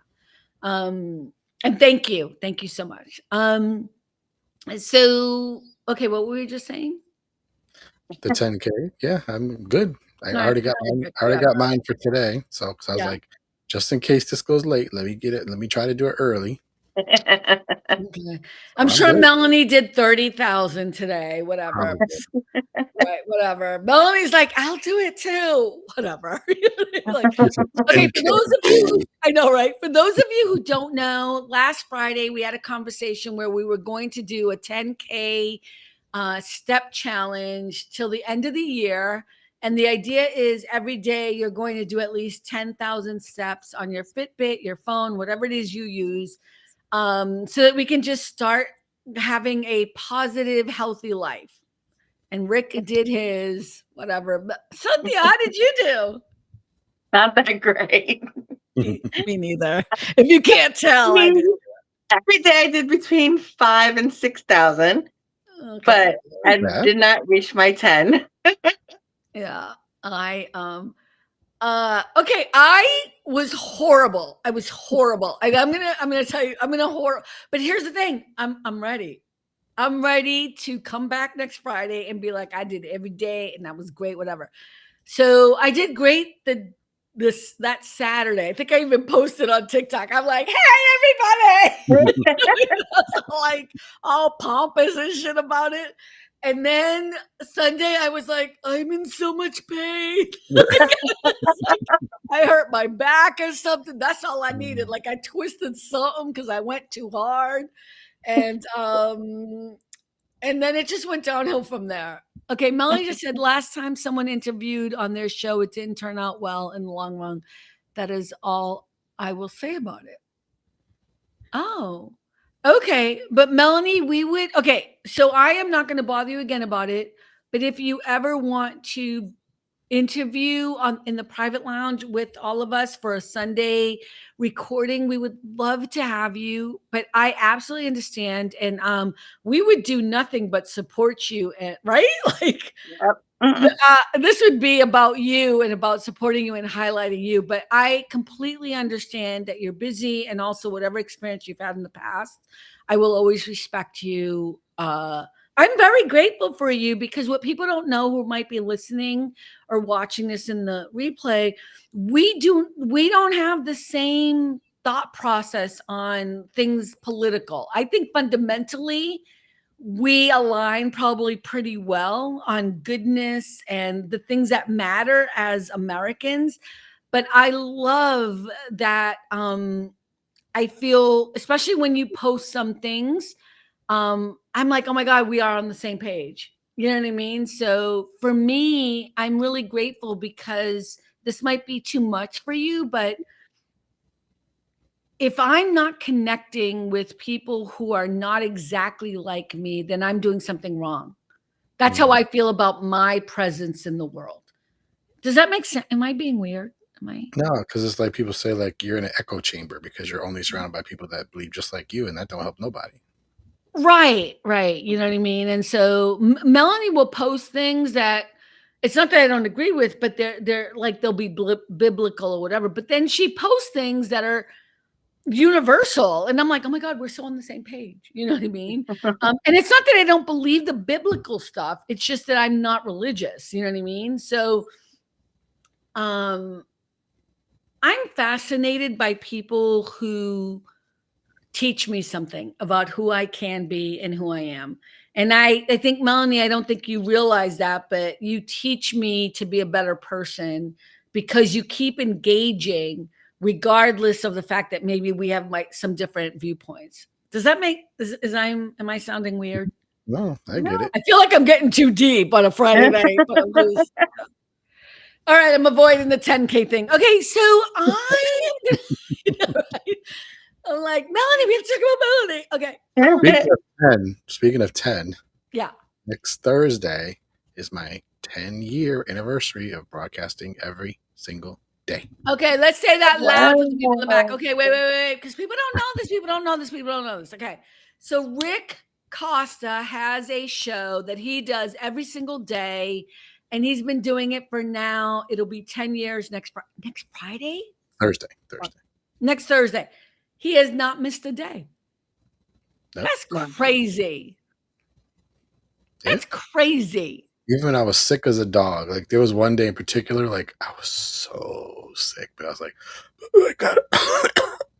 And thank you. Thank you so much. So, okay, what were we just saying? The 10K. Yeah, I'm good. I already got mine for today. So, because I was like, just in case this goes late, let me get it. Let me try to do it early. Okay. I'm sure good. Melanie did 30,000 today. Whatever. Right, whatever. Melanie's like, I'll do it too. Whatever. Like, okay, for those of you, I know, right? For those of you who don't know, last Friday we had a conversation where we were going to do a 10K step challenge till the end of the year. And the idea is every day you're going to do at least 10,000 steps on your Fitbit, your phone, whatever it is you use, so that we can just start having a positive, healthy life. And Rick did his whatever. But Cynthia, how did you do? Not that great. Me neither. If you can't tell, I did. Every day I did between 5 and 6,000, Okay. but I did not reach my 10. Yeah, okay, I was horrible. I was horrible. I'm gonna tell you, but here's the thing. I'm ready. I'm ready to come back next Friday and be like, I did every day and that was great, whatever. So I did great that Saturday. I think I even posted on TikTok. I'm like, hey everybody. Like all pompous and shit about it. And then Sunday I was like, I'm in so much pain. I hurt my back or something. That's all I needed. Like I twisted something because I went too hard. And then it just went downhill from there. Okay, Melanie just said last time someone interviewed on their show, it didn't turn out well in the long run. That is all I will say about it. Oh, okay. But Melanie, so I am not going to bother you again about it. But if you ever want to interview in the private lounge with all of us for a Sunday recording, we would love to have you. But I absolutely understand, and we would do nothing but support you, right? Like, this would be about you and about supporting you and highlighting you. But I completely understand that you're busy, and also whatever experience you've had in the past, I will always respect you. I'm very grateful for you, because what people don't know who might be listening or watching this in the replay, we don't have the same thought process on things political. I think fundamentally we align probably pretty well on goodness and the things that matter as Americans. But I love that I feel, especially when you post some things, I'm like, oh my God, we are on the same page. You know what I mean? So for me, I'm really grateful, because this might be too much for you, but if I'm not connecting with people who are not exactly like me, then I'm doing something wrong. That's how I feel about my presence in the world. Does that make sense? Am I being weird? No, because it's like people say, like, you're in an echo chamber because you're only surrounded by people that believe just like you, and that don't help nobody. Right. You know what I mean? And so Melanie will post things that, it's not that I don't agree with, but they're like, they'll be biblical or whatever. But then she posts things that are universal, and I'm like, oh my God, we're so on the same page. You know what I mean? And it's not that I don't believe the biblical stuff. It's just that I'm not religious. You know what I mean? So, I'm fascinated by people who teach me something about who I can be and who I am. And I think, Melanie, I don't think you realize that, but you teach me to be a better person, because you keep engaging regardless of the fact that maybe we have some different viewpoints. Does that make, am I sounding weird? No, I get it. I feel like I'm getting too deep on a Friday night. But all right, I'm avoiding the 10K thing. Okay, so I'm like, Melanie, we have to talk about Melanie. Okay. Speaking of 10, yeah. Next Thursday is my 10-year anniversary of broadcasting every single day. Okay, let's say that loud for the people in the back. Okay, wait, because people don't know this. People don't know this. Okay, so Rick Costa has a show that he does every single day, and he's been doing it for now. It'll be 10 years next Friday? Thursday. Next Thursday. He has not missed a day. Nope. That's crazy. That's crazy. Even when I was sick as a dog, like there was one day in particular, like I was so sick, but I was like,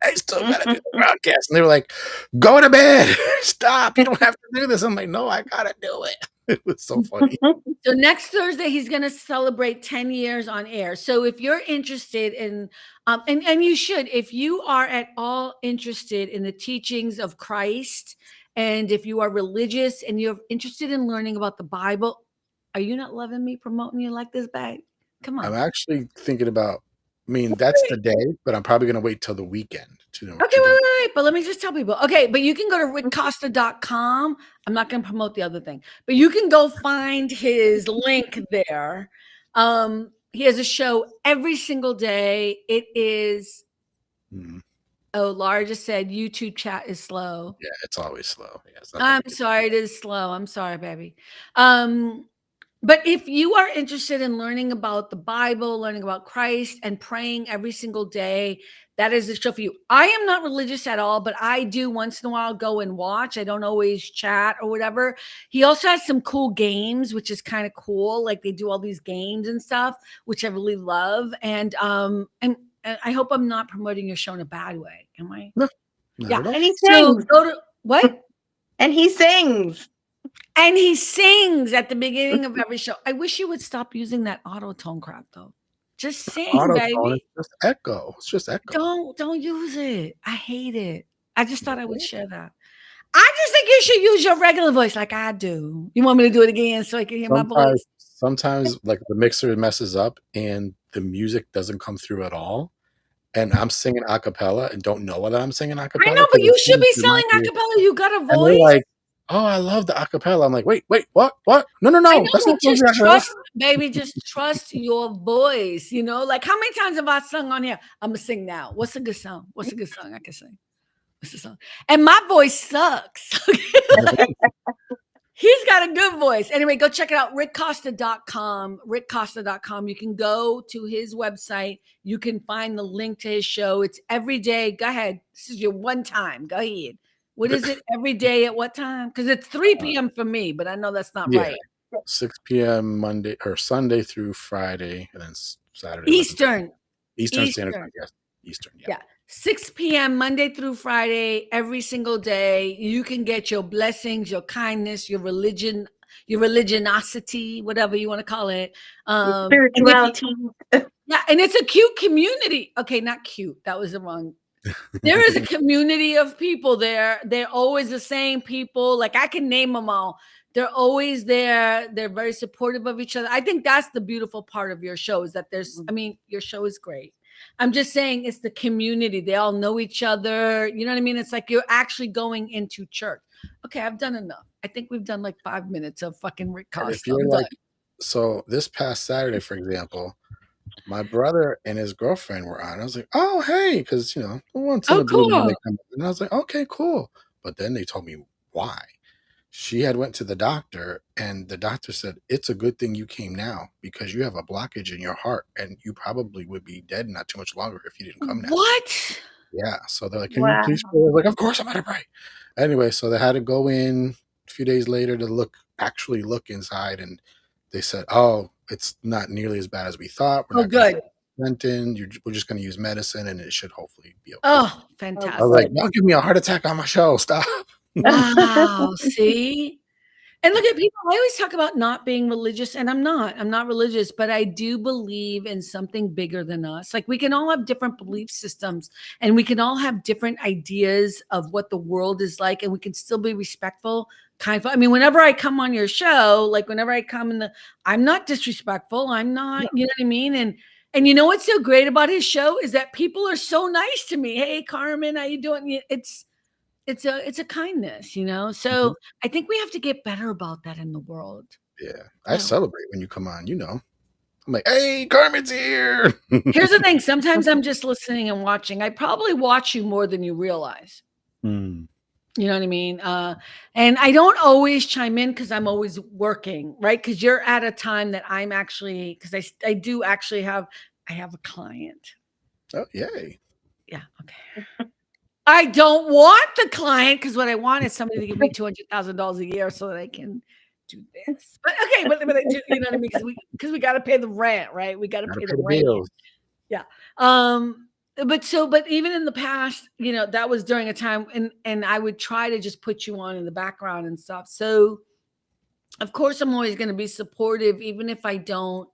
I I still gotta do the broadcast. And they were like, go to bed. Stop. You don't have to do this. I'm like, no, I gotta do it. It was so funny. So next Thursday, he's going to celebrate 10 years on air. So if you're interested in, and you should, if you are at all interested in the teachings of Christ, and if you are religious and you're interested in learning about the Bible, are you not loving me promoting you like this, babe? Come on. I'm actually thinking about, I mean, that's the day, but I'm probably going to wait till the weekend. Okay, wait. But let me just tell people. Okay, but you can go to rickcosta.com. I'm not going to promote the other thing, but you can go find his link there. He has a show every single day. It is, oh, Laura just said YouTube chat is slow. Yeah, it's always slow. Yeah, I'm sorry, it is slow. I'm sorry, baby. But if you are interested in learning about the Bible, learning about Christ, and praying every single day, that is the show for you. I am not religious at all, but I do once in a while go and watch. I don't always chat or whatever. He also has some cool games, which is kind of cool. Like they do all these games and stuff, which I really love. And I hope I'm not promoting your show in a bad way. Am I? No, yeah. And he So sings. go to what? And he sings. And he sings at the beginning of every show. I wish you would stop using that auto tone crap, though. Just sing, baby. It's just echo. It's just echo. Don't use it. I hate it. I just thought I would share that. I just think you should use your regular voice like I do. You want me to do it again so I can hear my voice? Sometimes, like the mixer messes up and the music doesn't come through at all. And I'm singing a cappella and don't know that I'm singing a cappella. I know, but you should be selling a cappella. You got a voice. And they're like, oh, I love the acapella. I'm like, wait, what? No. That's not just trust, baby. Just trust your voice. You know, like how many times have I sung on here? I'm gonna sing now. What's a good song? What's a good song I can sing? What's the song? And my voice sucks. He's got a good voice. Anyway, go check it out. rickcosta.com. rickcosta.com. You can go to his website. You can find the link to his show. It's every day. Go ahead. This is your one time. Go ahead. What is it every day at what time? Because it's 3 p.m. for me, but I know that's not right. 6 p.m. Monday or Sunday through Friday, and then Saturday. Eastern Standard Time, yes. Eastern, yeah. 6 p.m. Monday through Friday, every single day. You can get your blessings, your kindness, your religion, your religiosity, whatever you want to call it. Spirituality. Yeah, and it's a cute community. Okay, not cute. That was the wrong. There is a community of people there. They're always the same people. Like I can name them all. They're always there. They're very supportive of each other. I think that's the beautiful part of your show is that your show is great. I'm just saying it's the community. They all know each other. You know what I mean? It's like you're actually going into church. Okay, I've done enough. I think we've done like 5 minutes of fucking Rick Costa. So this past Saturday, for example, my brother and his girlfriend were on. I was like, oh, hey, because, once in a blue moon they come. And I was like, okay, cool. But then they told me why. She had went to the doctor and the doctor said, it's a good thing you came now because you have a blockage in your heart and you probably would be dead not too much longer if you didn't come now. What? Yeah. So they're like, can you please pray? I was like, of course I'm going to pray. Anyway, so they had to go in a few days later to actually look inside. And they said, oh, it's not nearly as bad as we thought. We're not good. We're just going to use medicine and it should hopefully be okay. Oh, fantastic. I was like, don't give me a heart attack on my show. Stop. Wow. See? And look at people. I always talk about not being religious, and I'm not religious, but I do believe in something bigger than us. Like we can all have different belief systems and we can all have different ideas of what the world is like, and we can still be respectful. Whenever I come on your show, like whenever I come I'm not disrespectful. I'm not, you know what I mean? And you know what's so great about his show is that people are so nice to me. Hey, Carmen, how you doing? It's a kindness, so I think we have to get better about that in the world. Yeah, I celebrate when you come on, I'm like, hey, Carmen's here. Here's the thing, sometimes I'm just listening and watching. I probably watch you more than you realize. You know what I mean? And I don't always chime in because I'm always working, right? Because you're at a time that I'm actually, because I do actually have a client. Oh, yay. Yeah, okay. I don't want the client because what I want is somebody to give me $200,000 a year so that I can do this. But okay, but you know what I mean? Because we got to pay the rent, right? We got to pay the rent. Bills. Yeah. but even in the past, that was during a time, and I would try to just put you on in the background and stuff. So of course I'm always going to be supportive, even if I don't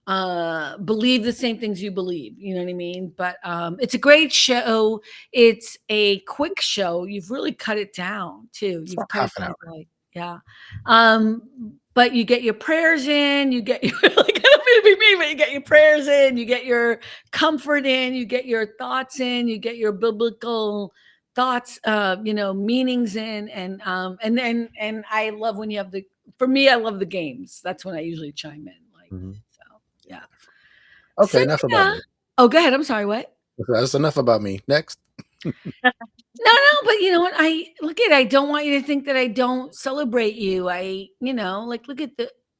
believe the same things you believe. You know what I mean? But it's a great show. It's a quick show. You've really cut it down too. It's You've about cut half it an down hour. yeah. But you get your prayers in, you get your like, I don't mean to be mean, but you get your prayers in, you get your comfort in, you get your thoughts in, you get your biblical thoughts, meanings in, and I love when you have for me, I love the games. That's when I usually chime in. Like, so yeah. Okay, enough about Cynthia. me. Oh, go ahead. I'm sorry. What? That's enough about me. Next. No, but you know what? I don't want you to think that I don't celebrate you. Look at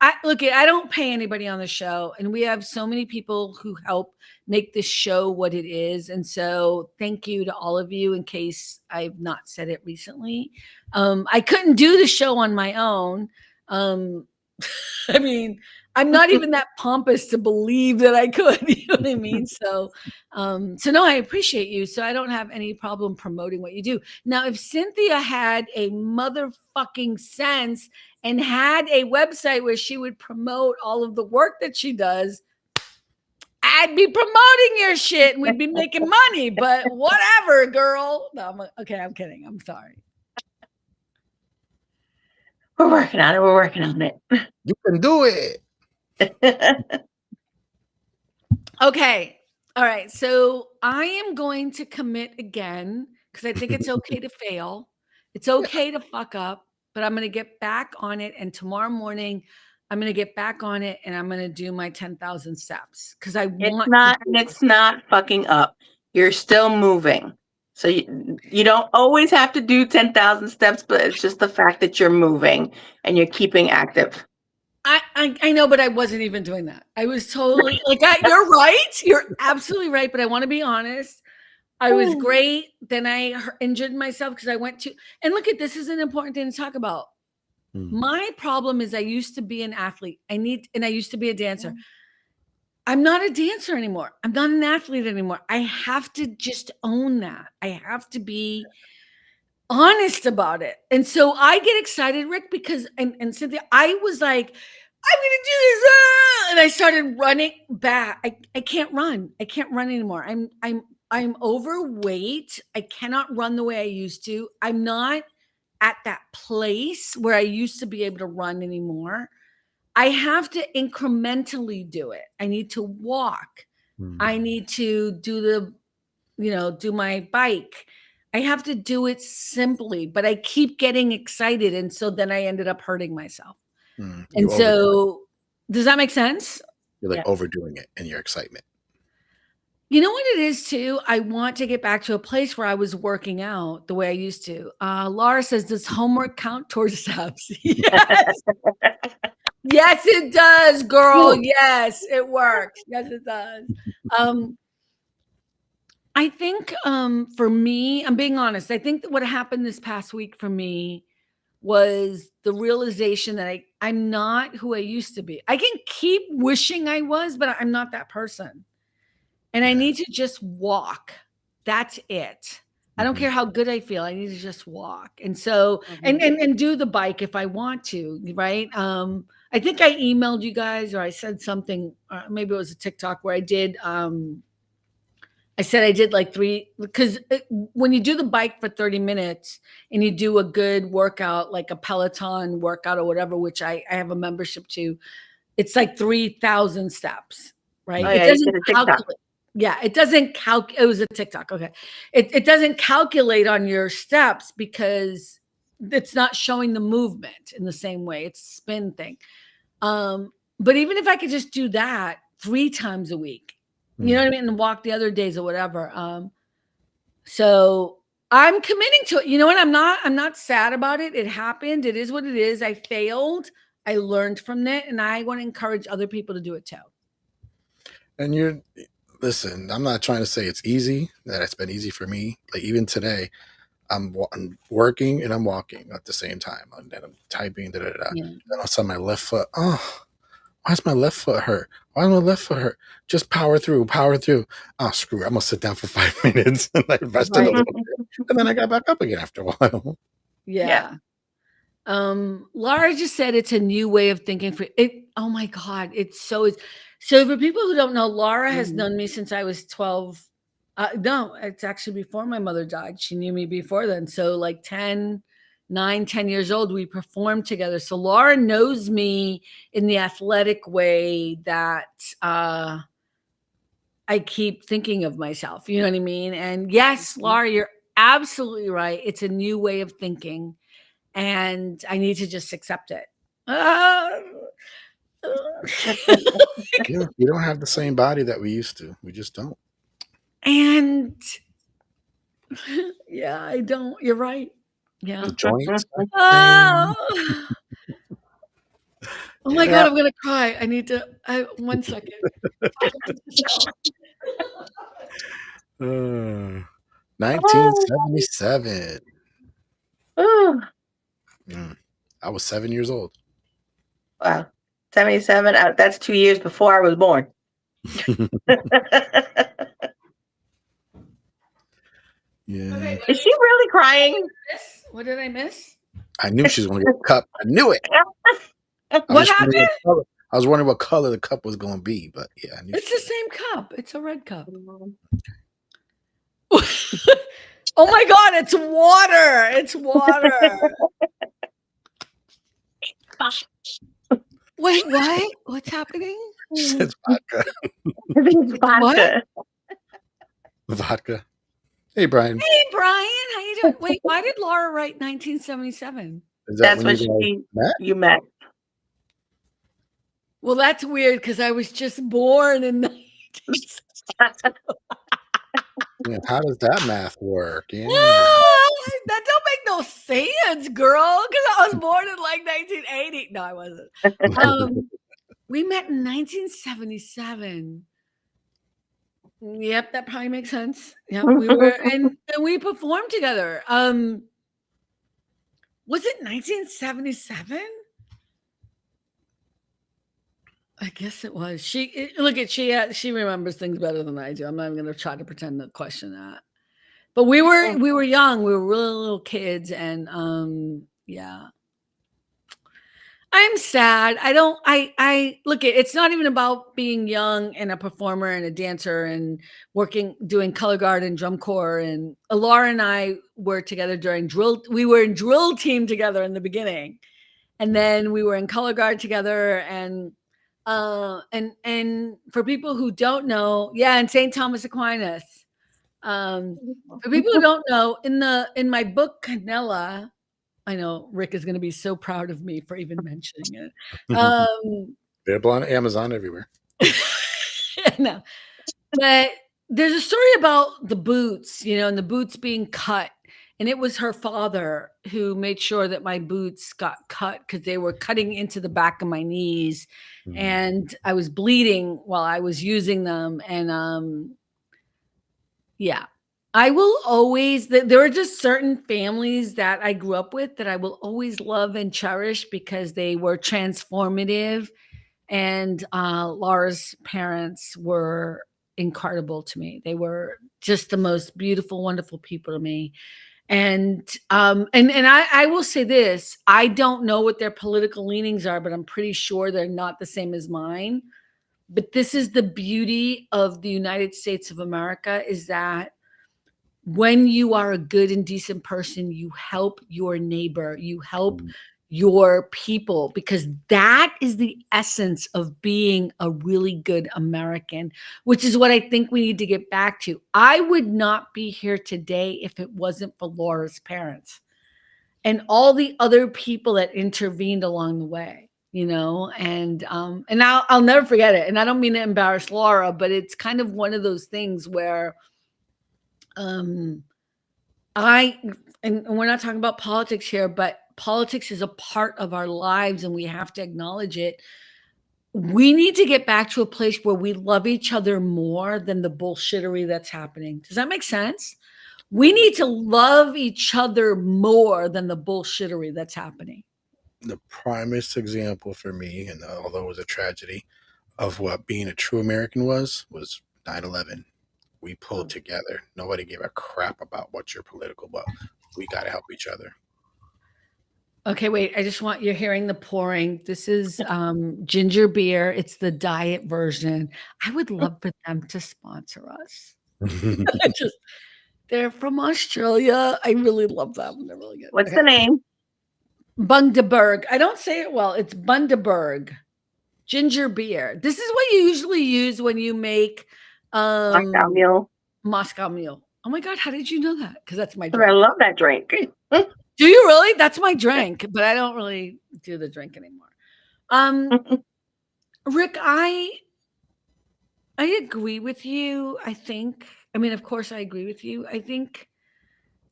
I don't pay anybody on the show, and we have so many people who help make this show what it is. And so thank you to all of you, in case I've not said it recently. I couldn't do the show on my own. I mean, I'm not even that pompous to believe that I could, you know what I mean? So no, I appreciate you. So I don't have any problem promoting what you do. Now, if Cynthia had a motherfucking sense and had a website where she would promote all of the work that she does, I'd be promoting your shit and we'd be making money, but whatever, girl. No, okay, I'm kidding. I'm sorry. We're working on it. You can do it. Okay. All right. So I am going to commit again because I think it's okay to fail. It's okay to fuck up, but I'm going to get back on it. And tomorrow morning, I'm going to get back on it and I'm going to do my 10,000 steps because I want It's not fucking up. You're still moving. So you don't always have to do 10,000 steps, but it's just the fact that you're moving and you're keeping active. I know, but I wasn't even doing that. I was totally you're right. You're absolutely right. But I want to be honest. I was great. Then I injured myself because I went to, and look at this is an important thing to talk about. My problem is I used to be an athlete. I used to be a dancer. I'm not a dancer anymore. I'm not an athlete anymore. I have to just own that. I have to be honest about it. And so I get excited, Rick, because and Cynthia, I was like, I'm gonna do this, and I started running back. I can't run. I can't run anymore. I'm overweight. I cannot run the way I used to. I'm not at that place where I used to be able to run anymore. I have to incrementally do it. I need to walk. I need to do do my bike. I have to do it simply, but I keep getting excited. And so then I ended up hurting myself. And so does that make sense? You're like overdoing it in your excitement. You know what it is too? I want to get back to a place where I was working out the way I used to. Laura says, does homework count towards steps? Yes. Yes, it does, girl. Yes, it works. Yes, it does. I think for me, I'm being honest, I think that what happened this past week for me was the realization that I'm not who I used to be. I can keep wishing I was, but I'm not that person. And I need to just walk. That's it. I don't care how good I feel. I need to just walk. And so and do the bike if I want to, right? I think I emailed you guys or I said something, maybe it was a TikTok where I did I said I did like 3 because when you do the bike for 30 minutes and you do a good workout, like a Peloton workout or whatever, which I have a membership to, it's like 3,000 steps, right? Oh, It yeah, doesn't calculate. Yeah, it doesn't calculate. It was a TikTok. Okay. It doesn't calculate on your steps because it's not showing the movement in the same way. It's a spin thing. But even if I could just do that 3 times a week, you know what I mean? And walk the other days or whatever. So I'm committing to it. You know what? I'm not sad about it. It happened. It is what it is. I failed. I learned from it. And I want to encourage other people to do it too. And listen, I'm not trying to say it's easy, that it's been easy for me. Like even today, I'm working and I'm walking at the same time. And then I'm typing, da. Yeah. Then all of a sudden my left foot, Why does my left foot hurt? Why does my left foot hurt? Just power through. Oh, screw it. I'm going to sit down for 5 minutes. And I rested a little bit. And then I got back up again after a while. Yeah. Laura just said it's a new way of thinking for it. Oh my God. So for people who don't know, Laura has known me since I was 12. No, it's actually before my mother died. She knew me before then. So like 10 years old, we performed together. So Laura knows me in the athletic way that I keep thinking of myself. You know what I mean? And yes, Laura, you're absolutely right. It's a new way of thinking. And I need to just accept it. We don't have the same body that we used to. We just don't. And yeah, I don't. You're right. Yeah. The joints. Oh my God, I'm gonna cry. I need to. 1 second. 1977. I was 7 years old. Wow. 77. That's 2 years before I was born. Yeah. Okay, Is she really crying? What did I miss? I knew she was going to get a cup. I knew it. What happened? I was wondering what color the cup was going to be, but yeah, I knew it's the same cup. It's a red cup. Oh my God, it's water. It's water. Wait, what? What's happening? It's vodka. It's vodka. Vodka. Hey, Brian. Hey, Brian. How you doing? Wait, why did Laura write 1977? That's when you met. Well, that's weird because I was just born in 1977. Yeah, how does that math work? Yeah. That don't make no sense, girl. Because I was born in like 1980. No, I wasn't. We met in 1977. Yep, that probably makes sense. Yeah, we were and we performed together. Was it 1977? I guess it was. She remembers things better than I do. I'm not even going to try to pretend to question that. But we were young. We were really little kids, and yeah. I'm sad. I look at it's not even about being young and a performer and a dancer and doing color guard and drum corps. And Laura and I were together during drill. We were in drill team together in the beginning, and then we were in color guard together. And for people who don't know, yeah, in St. Thomas Aquinas. For people who don't know, in my book Canella. I know Rick is going to be so proud of me for even mentioning it. Available on Amazon everywhere. No, but there's a story about the boots, and the boots being cut. And it was her father who made sure that my boots got cut because they were cutting into the back of my knees. And I was bleeding while I was using them. And yeah. I will always, there are just certain families that I grew up with that I will always love and cherish because they were transformative. And Laura's parents were incredible to me. They were just the most beautiful, wonderful people to me. And I will say this, I don't know what their political leanings are, but I'm pretty sure they're not the same as mine. But this is the beauty of the United States of America, is that when you are a good and decent person, you help your neighbor, you help your people, because that is the essence of being a really good American, which is what I think we need to get back to. I would not be here today if it wasn't for Laura's parents and all the other people that intervened along the way, and I'll never forget it. And I don't mean to embarrass Laura, but it's kind of one of those things where and we're not talking about politics here, but politics is a part of our lives and we have to acknowledge it. We need to get back to a place where we love each other more than the bullshittery that's happening. Does that make sense? We need to love each other more than the bullshittery that's happening. the primest example for me, and although it was a tragedy, of what being a true American was 9/11. We pulled together. Nobody gave a crap about what you're political, but we got to help each other. Okay, wait. I just want you're hearing the pouring. This is ginger beer. It's the diet version. I would love for them to sponsor us. Just they're from Australia. I really love them. They're really good. What's the name? Bundaberg. I don't say it well. It's Bundaberg ginger beer. This is what you usually use when you make Moscow Mule. Moscow Mule. Oh my God, how did you know that? Because that's my I drink. love that drink. Do you really? That's my drink, but I don't really do the drink anymore. Rick, I agree with you. I think. I mean, of course, I agree with you. I think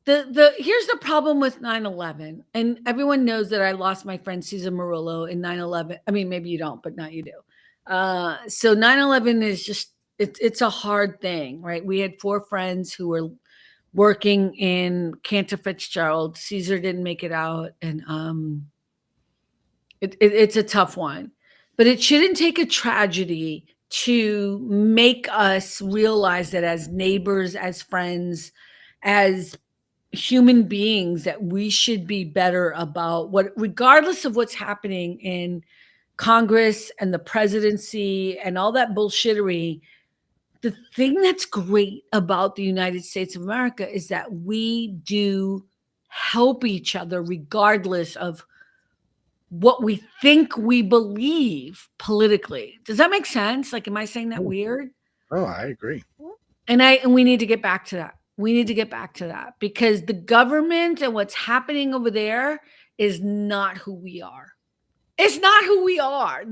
the here's the problem with 9/11, and everyone knows that I lost my friend Susan Murillo in 9/11. I mean, maybe you don't, but not you do. So 9/11 is just it's a hard thing, right? We had 4 friends who were working in Cantor Fitzgerald. Caesar didn't make it out, and it's a tough one. But it shouldn't take a tragedy to make us realize that as neighbors, as friends, as human beings, that we should be better about what, regardless of what's happening in Congress and the presidency and all that bullshittery. The thing that's great about the United States of America is that we do help each other regardless of what we think we believe politically. Does that make sense? Like, am I saying that weird? Oh, I agree. And we need to get back to that. We need to get back to that because the government and what's happening over there is not who we are. It's not who we are.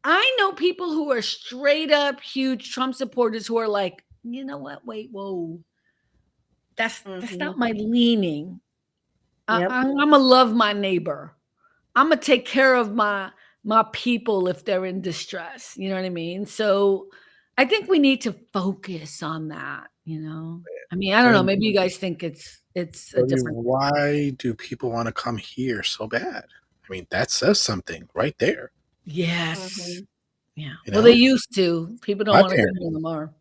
I know people who are straight up huge Trump supporters who are like, you know what? Wait, whoa. That's not my leaning. Yep. I'm gonna love my neighbor. I'm gonna take care of my people if they're in distress. You know what I mean? So I think we need to focus on that. You know, I mean, I don't know. Maybe you guys think it's a different. Why do people want to come here so bad? I mean, that says something right there. Yes. Yeah. You Well, know? they used to. People don't want to come here anymore.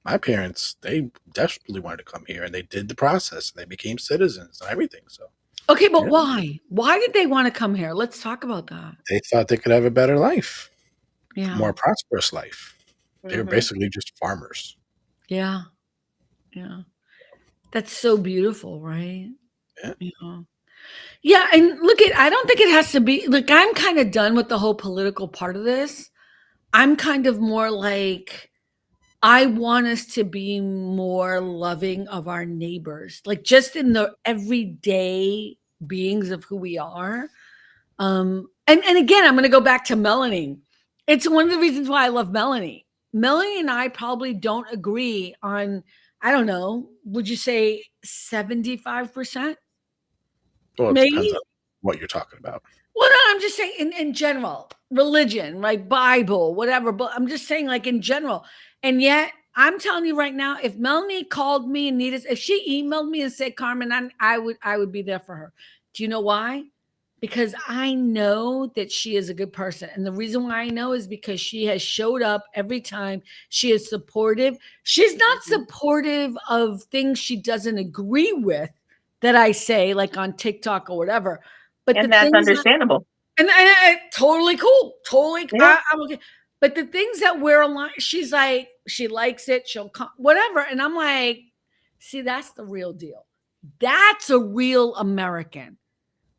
My parents, they desperately wanted to come here, and they did the process, and they became citizens and everything. So, okay, but why? Why did they want to come here? Let's talk about that. they thought they could have a better life, Yeah, a more prosperous life. They were basically just farmers. yeah, yeah. That's so beautiful, right? Yeah. Yeah, and look at I don't think it has to be look, I'm kind of done with the whole political part of this. I'm kind of more like I want us to be more loving of our neighbors, like just in the everyday beings of who we are. And again, I'm going to go back to Melanie. It's one of the reasons why I love Melanie. Melanie and I probably don't agree on, I don't know, would you say 75%? Well, it Maybe. depends on what you're talking about. Well, no, I'm just saying in general, religion, like Bible, whatever. But I'm just saying, like in general. And yet, I'm telling you right now, if Melanie called me and needed, if she emailed me and said, Carmen, I would be there for her. Do you know why? Because I know that she is a good person. And the reason why I know is because she has showed up every time. She is supportive. She's not supportive of things she doesn't agree with that I say, like on TikTok or whatever. But and that's understandable. And totally cool. Totally. Yeah. I'm okay. But the things that we're aligned, she's like, she likes it. She'll come, whatever. And I'm like, see, that's the real deal. That's a real American.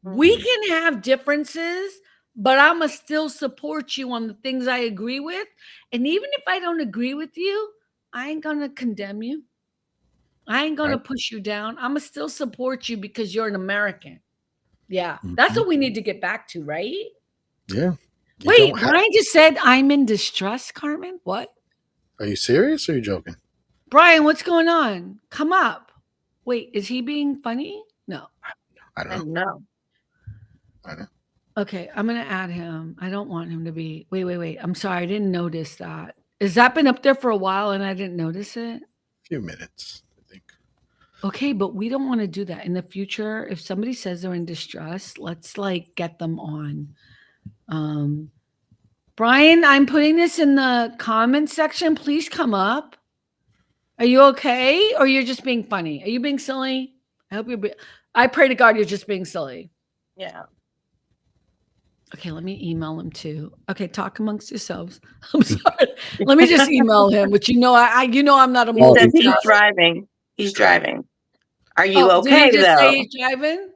We can have differences, but I'm going to still support you on the things I agree with. And even if I don't agree with you, I ain't going to condemn you. I ain't going to push you down. I'm going to still support you because you're an American. Yeah. That's what we need to get back to, right? Yeah. Wait, Brian just said I'm in distress, Carmen. What? Are you serious or are you joking? Brian, what's going on? Come up. Wait, is he being funny? No. I don't know. I know. Okay, I'm going to add him. I don't want him to be. Wait. I'm sorry. I didn't notice that. Has that been up there for a while and I didn't notice it? A few minutes, I think. Okay, but we don't want to do that in the future. If somebody says they're in distress, let's like get them on. Brian, I'm putting this in the comment section. Please come up. Are you okay? Or you're just being funny? Are you being silly? I hope I pray to God you're just being silly. Yeah. Okay, let me email him too. Okay, talk amongst yourselves. I'm sorry. Let me just email him, which I'm not a He says he's multitasker. driving. He's driving. Are you Did he okay just say though? he's driving?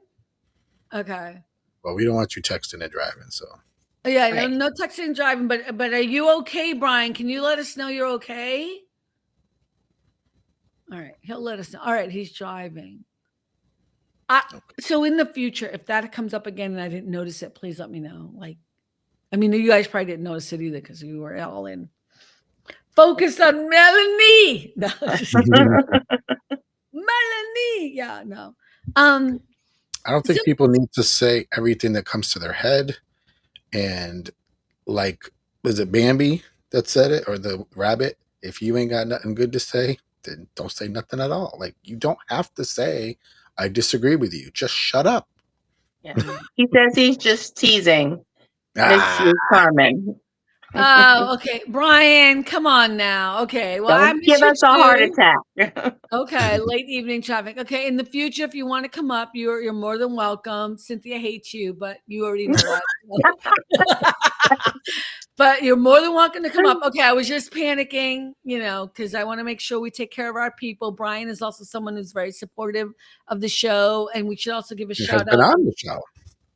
Okay. Well, we don't want you texting and driving, so. Yeah, Right. no texting and driving, but are you okay, Brian? Can you let us know you're okay? All right, he'll let us know. All right, he's driving. So in the future, if that comes up again and I didn't notice it, please let me know. You guys probably didn't notice it either because we were all in focused on Melanie. No, just Melanie. Yeah, no. I don't think people need to say everything that comes to their head. And like, was it Bambi that said it, or the rabbit? If you ain't got nothing good to say, then don't say nothing at all. Like, you don't have to say, I disagree with you. Just shut up. Yeah. He says he's just teasing Miss Carmen. Oh, okay. Brian, come on now. Okay. Well, I Don't miss give you us a heart too. attack. Okay, late evening traffic. Okay, in the future, if you want to come up, you're more than welcome. Cynthia hates you, but you already know that. But you're more than welcome to come up. Okay, I was just panicking, because I want to make sure we take care of our people. Brian is also someone who's very supportive of the show, and we should also give a It has shout been out. on the show.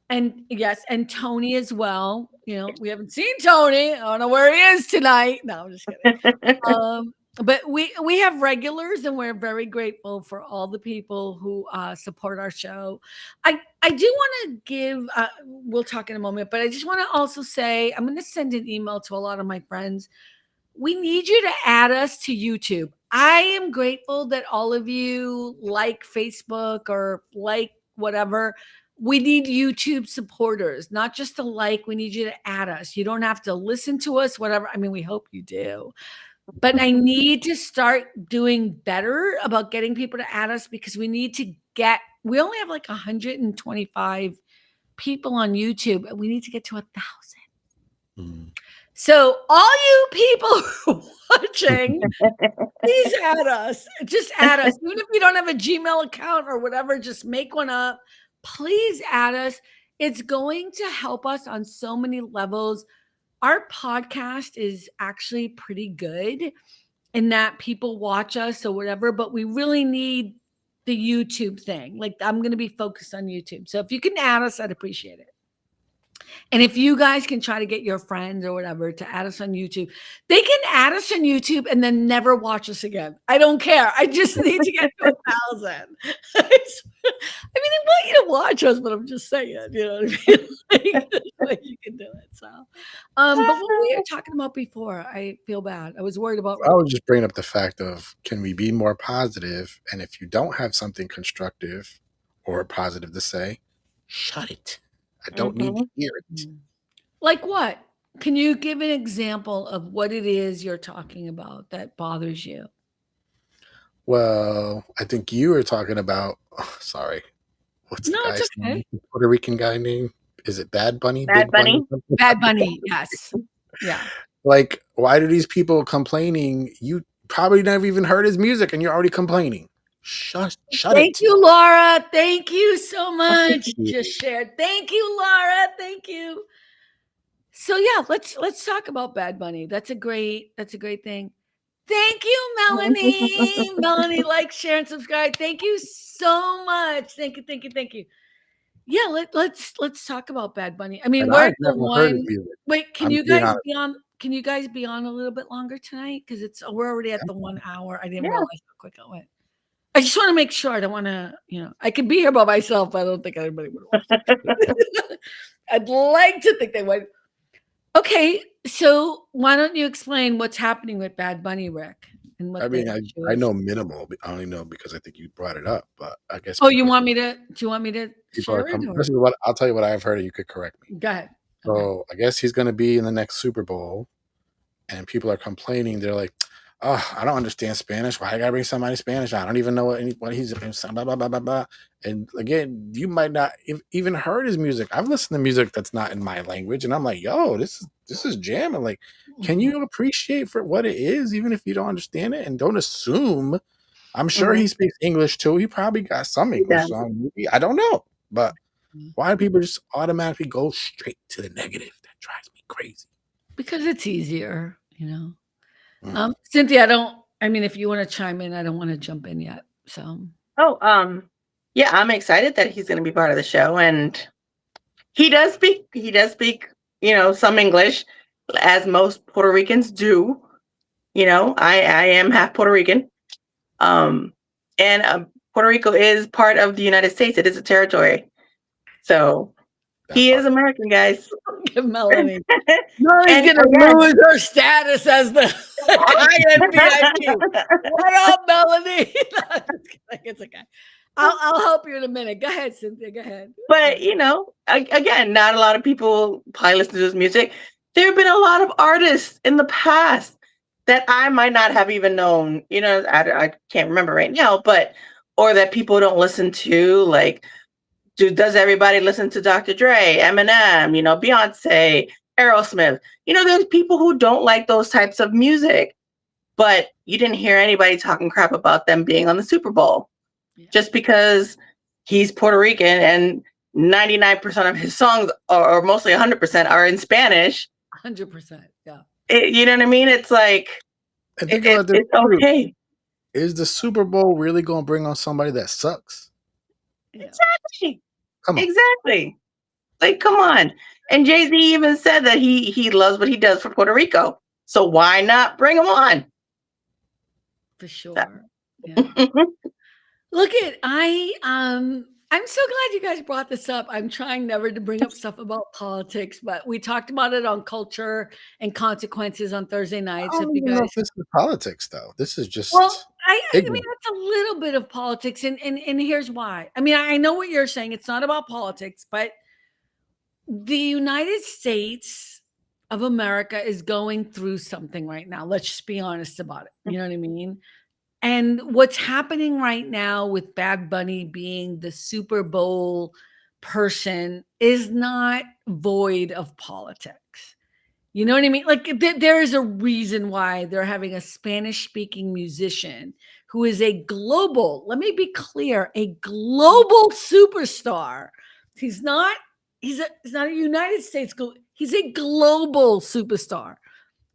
And yes, and Tony as well. We haven't seen Tony. I don't know where he is tonight. No, I'm just kidding. But we have regulars, and we're very grateful for all the people who support our show. I do want to give. We'll talk in a moment, but I just want to also say I'm going to send an email to a lot of my friends. We need you to add us to YouTube. I am grateful that all of you like Facebook or like whatever. We need YouTube supporters, not just to like. We need you to add us. You don't have to listen to us, whatever. We hope you do. But I need to start doing better about getting people to add us because we only have like 125 people on YouTube and we need to get to 1,000. So all you people who are watching, please add us. Just add us. Even if you don't have a Gmail account or whatever, just make one up. Please add us. It's going to help us on so many levels. Our podcast is actually pretty good in that people watch us or whatever, but we really need the YouTube thing. Like I'm going to be focused on YouTube. So if you can add us, I'd appreciate it. And if you guys can try to get your friends or whatever to add us on YouTube, they can add us on YouTube and then never watch us again. I don't care. I just need to get to 1,000. I want you to watch us, but I'm just saying, you know what I mean? Like you can do it. So, but what we were talking about before, I feel bad. I was worried about. I was just bringing up the fact of, can we be more positive? And if you don't have something constructive or positive to say, shut it. I don't need to hear it. Like what? Can you give an example of what it is you're talking about that bothers you? Well, I think you were talking about, sorry, what's the guy's name? The Puerto Rican guy name? Is it Bad Bunny? Bad Bunny? Bad Bunny, yes. Yeah. Like, why do these people complaining? You probably never even heard his music and you're already complaining. Shut Thank you, Laura. Thank you so much. Just shared. Thank you, Laura. Thank you. So yeah, let's talk about Bad Bunny. That's a great thing. Thank you, Melanie. Melanie, like, share, and subscribe. Thank you so much. Thank you. Yeah, let's talk about Bad Bunny. We're at the one. Wait, can you guys be on? Can you guys be on a little bit longer tonight? Because we're already at the 1 hour. I didn't realize how quick it went. I just want to make sure. I don't want to, I could be here by myself, but I don't think anybody would watch it. I'd like to think they would. Okay, so why don't you explain what's happening with Bad Bunny, Rick? And what I know minimal. I only know because I think you brought it up, but I guess. Oh, you want me to? Do you want me to share it? This is what I'll tell you what I've heard, and you could correct me. Go ahead. So I guess he's going to be in the next Super Bowl, and people are complaining. They're like, I don't understand Spanish. Why I gotta bring somebody Spanish? I don't even know what he's blah, blah, blah, blah, blah. And again, you might not even heard his music. I've listened to music that's not in my language, and I'm like, yo, this is jamming. Like, can you appreciate for what it is, even if you don't understand it? And don't assume. I'm sure he speaks English too. He probably got some English song movie. I don't know. But why do people just automatically go straight to the negative? That drives me crazy. Because it's easier, you know. Cynthia, if you want to chime in, I don't want to jump in yet. So yeah, I'm excited that he's gonna be part of the show. And he does speak, some English, as most Puerto Ricans do. I am half Puerto Rican. And Puerto Rico is part of the United States. It is a territory. So he is American, guys. Melanie. Melanie's gonna lose her status as the high-end VIP. What up, Melanie? It's okay. I'll help you in a minute. Go ahead, Cynthia. Go ahead. But again, not a lot of people probably listen to his music. There have been a lot of artists in the past that I might not have even known. I can't remember right now, or that people don't listen to. Like, does everybody listen to Dr. Dre, Eminem, Beyonce, Aerosmith? There's people who don't like those types of music, but you didn't hear anybody talking crap about them being on the Super Bowl. Yeah. Just because he's Puerto Rican and 99% of his songs, or mostly 100%, are in Spanish. 100%, yeah. You know what I mean? It's like, it's okay. Is the Super Bowl really going to bring on somebody that sucks? Yeah. Exactly. Come on. Exactly. Like, come on. And Jay-Z even said that he loves what he does for Puerto Rico. So why not bring him on? For sure. Yeah. Look I'm so glad you guys brought this up. I'm trying never to bring up stuff about politics, but we talked about it on Culture and Consequences on Thursday nights. I don't even know if this is politics, though. This is just I mean, it's a little bit of politics, and here's why. I mean, I know what you're saying. It's not about politics, but the United States of America is going through something right now. Let's just be honest about it. You know what I mean? And what's happening right now with Bad Bunny being the Super Bowl person is not void of politics. You know what I mean? Like, there is a reason why they're having a Spanish-speaking musician who is a global, let me be clear, a global superstar. He's not a United States, he's a global superstar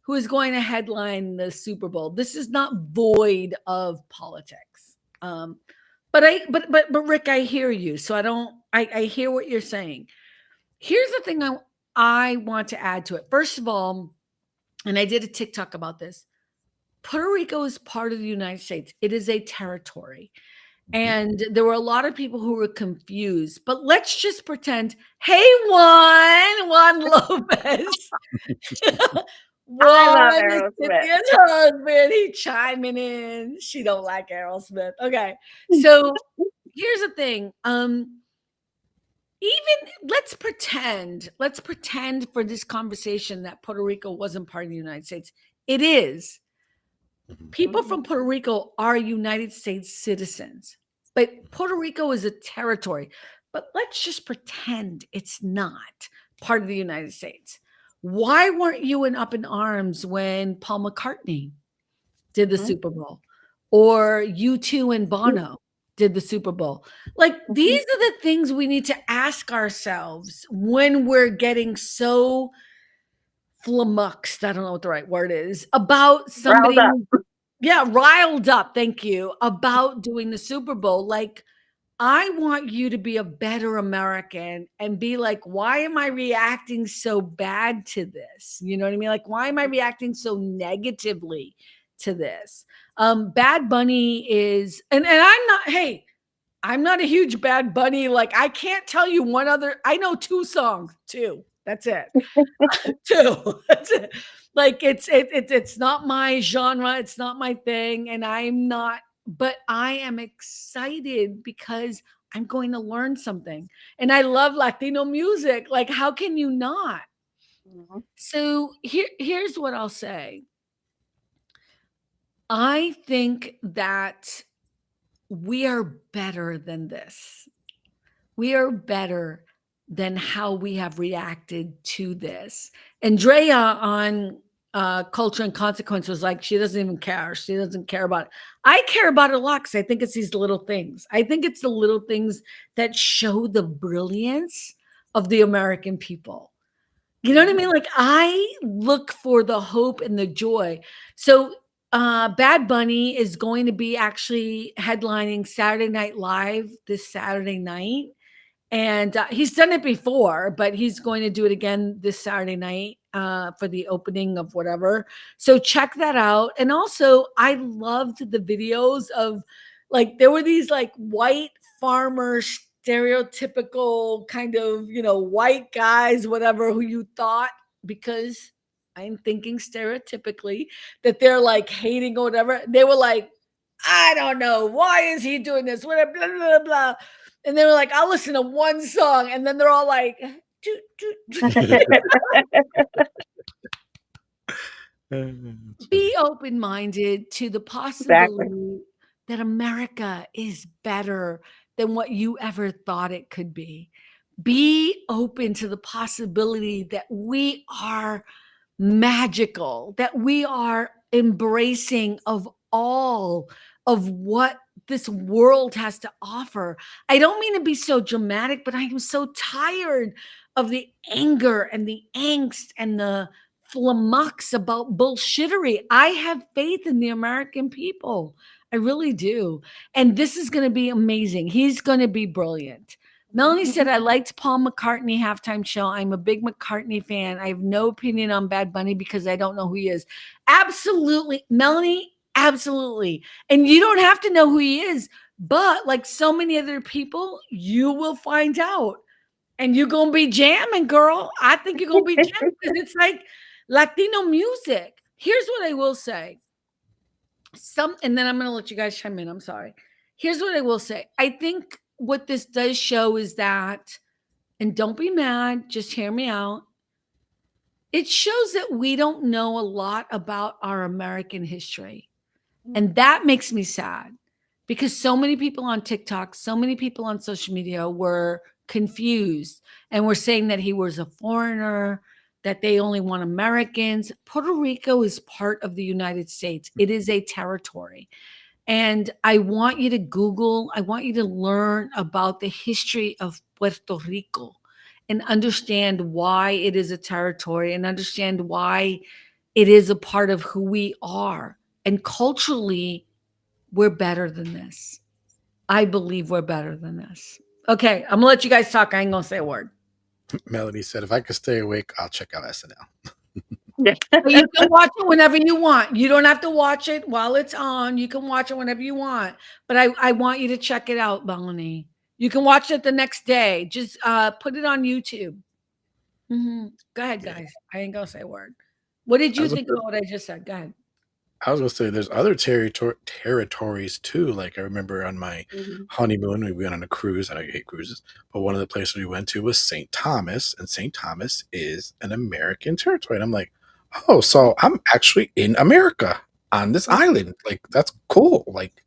who is going to headline the Super Bowl. This is not void of politics. But Rick, I hear you. So I hear what you're saying. Here's the thing I want to add to it. First of all, and I did a TikTok about this, Puerto Rico is part of the United States. It is a territory. And there were a lot of people who were confused, but let's just pretend, hey, Juan Lopez. Juan, Cynthia's husband, he chiming in. She don't like Aerosmith. Okay. So here's the thing. Even let's pretend for this conversation that Puerto Rico wasn't part of the United States. It is. People from Puerto Rico are United States citizens, but Puerto Rico is a territory. But let's just pretend it's not part of the United States. Why weren't you up in arms when Paul McCartney did the Super Bowl, or U2 and Bono did the Super Bowl? Like, these are the things we need to ask ourselves when we're getting so flummoxed, I don't know what the right word is, about somebody. Riled up, thank you, about doing the Super Bowl. Like, I want you to be a better American and be like, why am I reacting so bad to this? You know what I mean? Like, why am I reacting so negatively to this? Bad Bunny is, and I'm not a huge Bad Bunny. Like, I can't tell you one other, I know two songs, that's it. Two, that's it. Like, it's not my genre, it's not my thing, and I'm not, but I am excited because I'm going to learn something. And I love Latino music. Like, how can you not? So here's what I'll say. I think that we are better than this. We are better than how we have reacted to this. Andrea on Culture and Consequence was like, she doesn't even care. She doesn't care about it. I care about it a lot because I think it's these little things. I think it's the little things that show the brilliance of the American people. You know what I mean? Like, I look for the hope and the joy. So Bad Bunny is going to be actually headlining Saturday Night Live this Saturday night. And he's done it before, but he's going to do it again this Saturday night for the opening of whatever. So check that out. And also, I loved the videos of, like, there were these like white farmer stereotypical kind of, white guys, whatever, who you thought, because I'm thinking stereotypically, that they're like hating or whatever. They were like, I don't know, why is he doing this? Whatever, blah, blah, blah. And they were like, I'll listen to one song. And then they're all like, doot, doot, doot. Be open-minded to the possibility that America is better than what you ever thought it could be. Be open to the possibility that we are magical, that we are embracing of all of what this world has to offer. I don't mean to be so dramatic, but I am so tired of the anger and the angst and the flummox about bullshittery. I have faith in the American people. I really do. And this is going to be amazing. He's going to be brilliant. Melanie said, I liked Paul McCartney halftime show. I'm a big McCartney fan. I have no opinion on Bad Bunny because I don't know who he is. Absolutely. Melanie, absolutely. And you don't have to know who he is, but like so many other people, you will find out. And you're going to be jamming, girl. I think you're going to be jamming because it's like Latino music. Here's what I will say. And then I'm going to let you guys chime in. I'm sorry. Here's what I will say. I think what this does show is that, and don't be mad, just hear me out. It shows that we don't know a lot about our American history. And that makes me sad because so many people on TikTok, so many people on social media were confused and were saying that he was a foreigner, that they only want Americans. Puerto Rico is part of the United States. It is a territory. And I want you to Google, I want you to learn about the history of Puerto Rico and understand why it is a territory and understand why it is a part of who we are. And culturally, we're better than this. I believe we're better than this. Okay, I'm gonna let you guys talk. I ain't gonna say a word. Melody said, if I could stay awake, I'll check out SNL. You can watch it whenever you want. You don't have to watch it while it's on. You can watch it whenever you want. But I want you to check it out, Melanie. You can watch it the next day. Just put it on YouTube. Go ahead, guys. I ain't gonna say a word. What did you think about what I just said? Go ahead. I was gonna say there's other territories too. Like I remember on my honeymoon, we went on a cruise, and I hate cruises, but one of the places we went to was St. Thomas, and St. Thomas is an American territory. And I'm like, oh, so I'm actually in America on this island. Like that's cool. Like,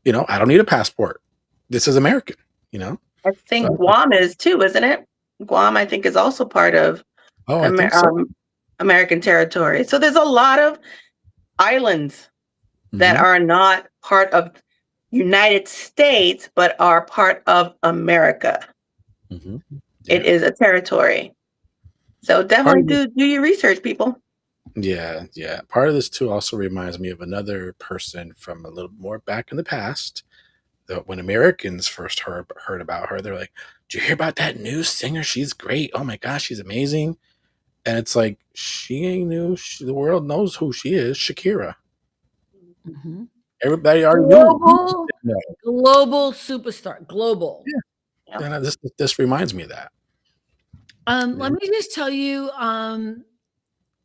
I don't need a passport. This is American, I think So, Guam is too, isn't it? Guam, I think, is also part of I think so. American territory. So there's a lot of islands that are not part of United States, but are part of America. Yeah. It is a territory. So definitely do your research, people. Yeah. Part of this too also reminds me of another person from a little more back in the past. That when Americans first heard about her, they're like, "Did you hear about that new singer? She's great. Oh my gosh, she's amazing." And it's like, she ain't new. The world knows who she is, Shakira. Everybody already knew. Global superstar. Global. Yeah. And this reminds me of that. Let me just tell you,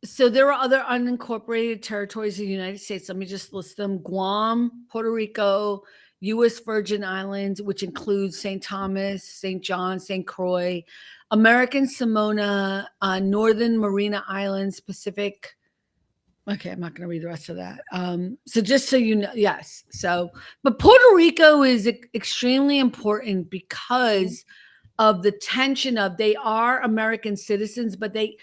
so there are other unincorporated territories in the United States. Let me just list them. Guam, Puerto Rico, U.S. Virgin Islands, which includes St. Thomas, St. John, St. Croix, American Samoa, Northern Mariana Islands, Pacific Okay, I'm not going to read the rest of that. So just so you know, yes. So, but Puerto Rico is extremely important because of the tension of they are American citizens, but they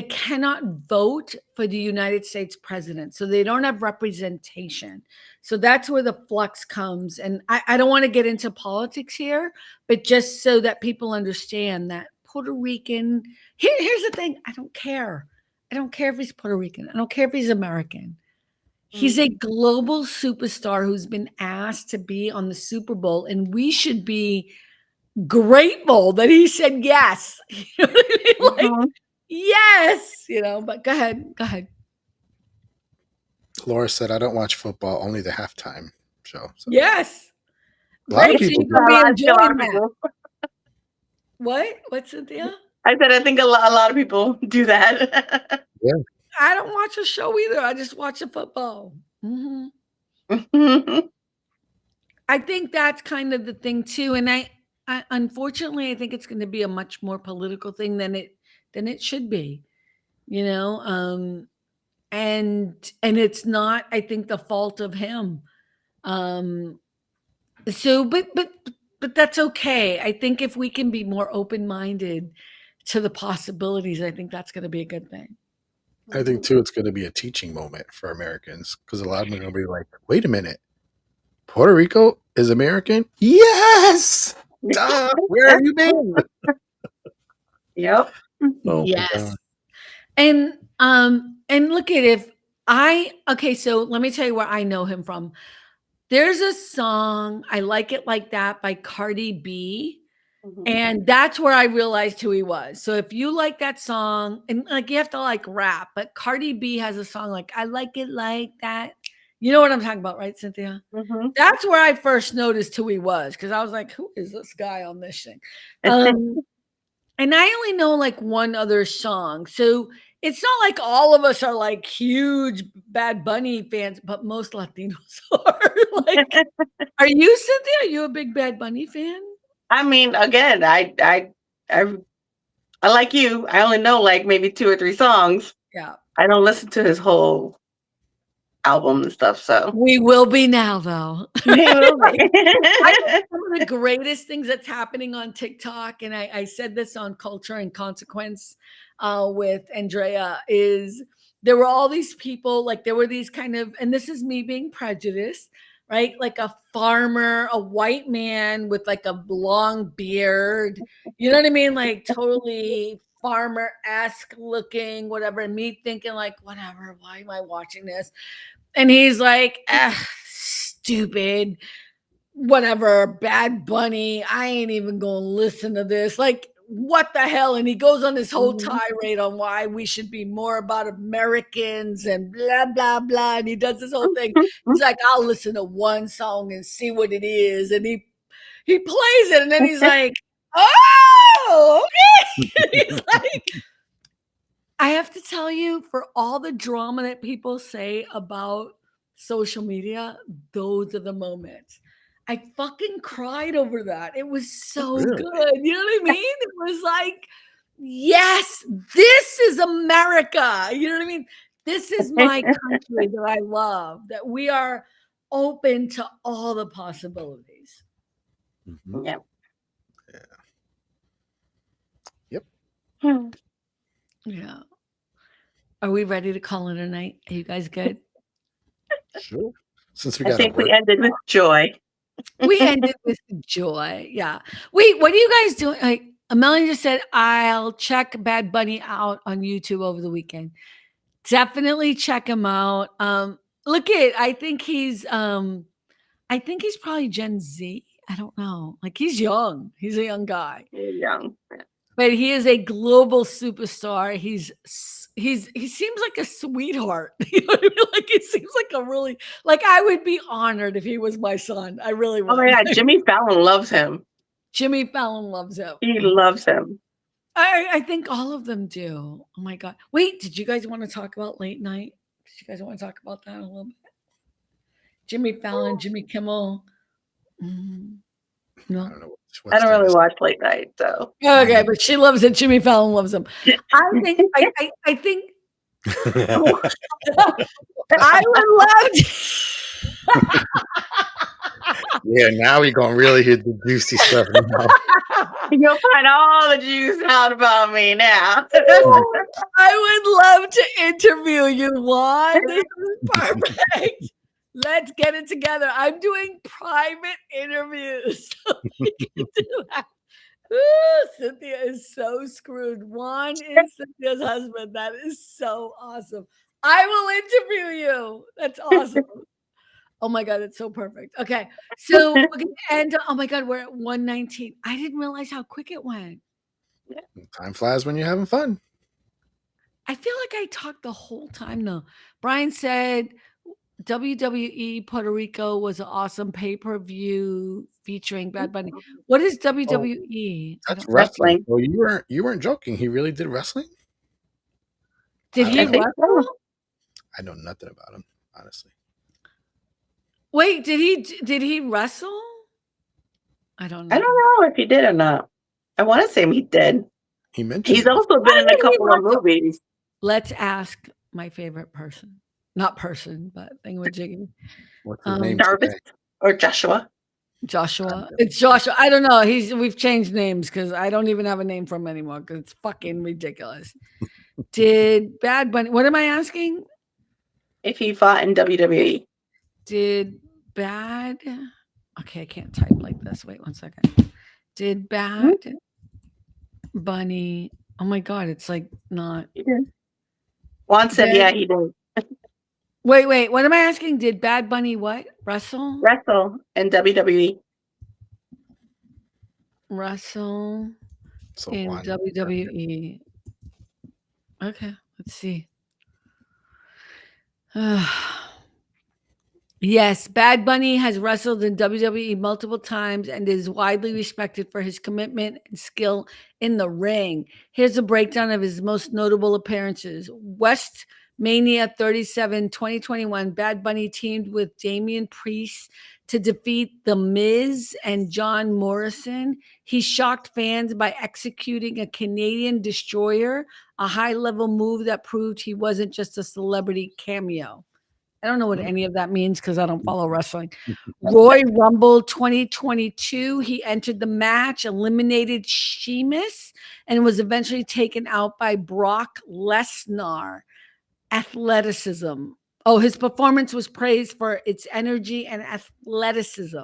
cannot vote for the United States president. So they don't have representation. So that's where the flux comes. And I don't want to get into politics here, but just so that people understand that Puerto Rican, here's the thing, I don't care. I don't care if he's Puerto Rican. I don't care if he's American. He's a global superstar who's been asked to be on the Super Bowl, and we should be grateful that he said yes. You know what I mean? Like, yes, but go ahead. Go ahead. Laura said, I don't watch football, only the halftime show. So. Yes. A lot of people do. What? What's Cynthia? I said, I think a lot of people do that. Yeah. I don't watch a show either. I just watch the football. Mm-hmm. I think that's kind of the thing too. And I unfortunately, I think it's going to be a much more political thing than it should be, and it's not, I think, the fault of him. So, but that's okay. I think if we can be more open-minded to the possibilities, I think that's going to be a good thing. I think too, it's going to be a teaching moment for Americans because a lot of them are going to be like, wait a minute, Puerto Rico is American? Yes! Duh, where have you been? Yep. Oh, yes. And look at so let me tell you where I know him from. There's a song, I Like It Like That by Cardi B. And that's where I realized who he was. So if you like that song, and like you have to like rap, but Cardi B has a song like I Like It Like That. You know what I'm talking about, right, Cynthia? That's where I first noticed who he was, because I was like, who is this guy on this thing? And I only know like one other song. So it's not like all of us are like huge Bad Bunny fans, but most Latinos are. Like, are you, Cynthia? Are you a big Bad Bunny fan? I mean, again, I like you. I only know like maybe 2 or 3 songs. Yeah. I don't listen to his whole album and stuff. So we will be now, though. We will be. I think one of the greatest things that's happening on TikTok, and I said this on Culture and Consequence with Andrea, is there were all these people, like there were these kind of, and this is me being prejudiced, right? Like a farmer, a white man with like a long beard, you know what I mean? Like totally farmer-esque looking, whatever. And me thinking like, whatever, why am I watching this? And he's like, stupid, whatever, Bad Bunny. I ain't even going to listen to this. Like, what the hell? And he goes on this whole tirade on why we should be more about Americans and blah, blah, blah. And he does this whole thing. He's like, I'll listen to one song and see what it is. And he plays it. And then he's like, oh, okay. He's like, I have to tell you, for all the drama that people say about social media, those are the moments. I fucking cried over that. It was so good. You know what I mean? It was like, yes, this is America. You know what I mean? This is my country that I love, that we are open to all the possibilities. Yep. Yep. Yeah. Are we ready to call it a night? Are you guys good? Sure. Since I think we ended with joy. We ended with joy. Yeah. Wait, what are you guys doing? Like, Melanie just said, I'll check Bad Bunny out on YouTube over the weekend. Definitely check him out. Look at, I think he's probably Gen Z. I don't know. Like, he's young. He's a young guy. He's young. But he is a global superstar. He seems like a sweetheart. You know what I mean? Like, he seems like a really, like, I would be honored if he was my son. I really would. Oh my God, Jimmy Fallon loves him. Jimmy Fallon loves him. He loves him. I think all of them do. Oh my God. Wait, did you guys want to talk about late night? Did you guys want to talk about that a little bit? Jimmy Fallon, Jimmy Kimmel. No. I don't really watch late night, so okay, but she loves it. Jimmy Fallon loves him. I think I would love to. Yeah, now we're gonna really hear the juicy stuff now. You'll find all the juice out about me now. I would love to interview you, Juan. This is perfect. Let's get it together. I'm doing private interviews. So we can do that. Ooh, Cynthia is so screwed. Juan is Cynthia's husband. That is so awesome. I will interview you. That's awesome. Oh my God, it's so perfect. Okay. So we're gonna end. Oh my God, we're at 119. I didn't realize how quick it went. Time flies when you're having fun. I feel like I talked the whole time though. Brian said WWE Puerto Rico was an awesome pay-per-view featuring Bad Bunny. What is WWE? That's wrestling. Well, you weren't joking. He really did wrestling? Did he wrestle? I know nothing about him, honestly. Wait, did he wrestle? I don't know. I don't know if he did or not. I want to say he did. He mentioned he's also been in a couple of movies. Let's ask my favorite person. Not person, but thingamajiggy. What's his name? Jarvis or Joshua? Joshua. It's Joshua. I don't know. We've changed names because I don't even have a name for him anymore because it's fucking ridiculous. Did Bad Bunny, what am I asking? If he fought in WWE. Okay, I can't type like this. Wait 1 second. Did Bad Bunny, oh my God, it's like not. He did. Juan said, yeah, he did. Wait, what am I asking? Did Bad Bunny what? Wrestle in WWE. Wrestle in WWE. Okay, let's see. Yes, Bad Bunny has wrestled in WWE multiple times and is widely respected for his commitment and skill in the ring. Here's a breakdown of his most notable appearances. WrestleMania 37, 2021, Bad Bunny teamed with Damian Priest to defeat The Miz and John Morrison. He shocked fans by executing a Canadian destroyer, a high-level move that proved he wasn't just a celebrity cameo. I don't know what any of that means because I don't follow wrestling. Royal Rumble 2022, he entered the match, eliminated Sheamus, and was eventually taken out by Brock Lesnar. Athleticism. Oh, his performance was praised for its energy and athleticism.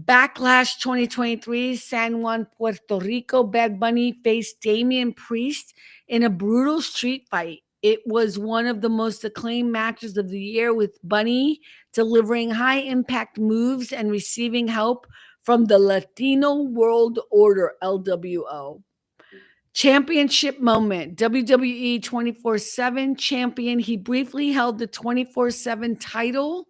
Backlash 2023, San Juan, Puerto Rico, Bad Bunny faced Damian Priest in a brutal street fight. It was one of the most acclaimed matches of the year, with Bunny delivering high-impact moves and receiving help from the Latino World Order, LWO. Championship moment, WWE 24/7 champion. He briefly held the 24/7 title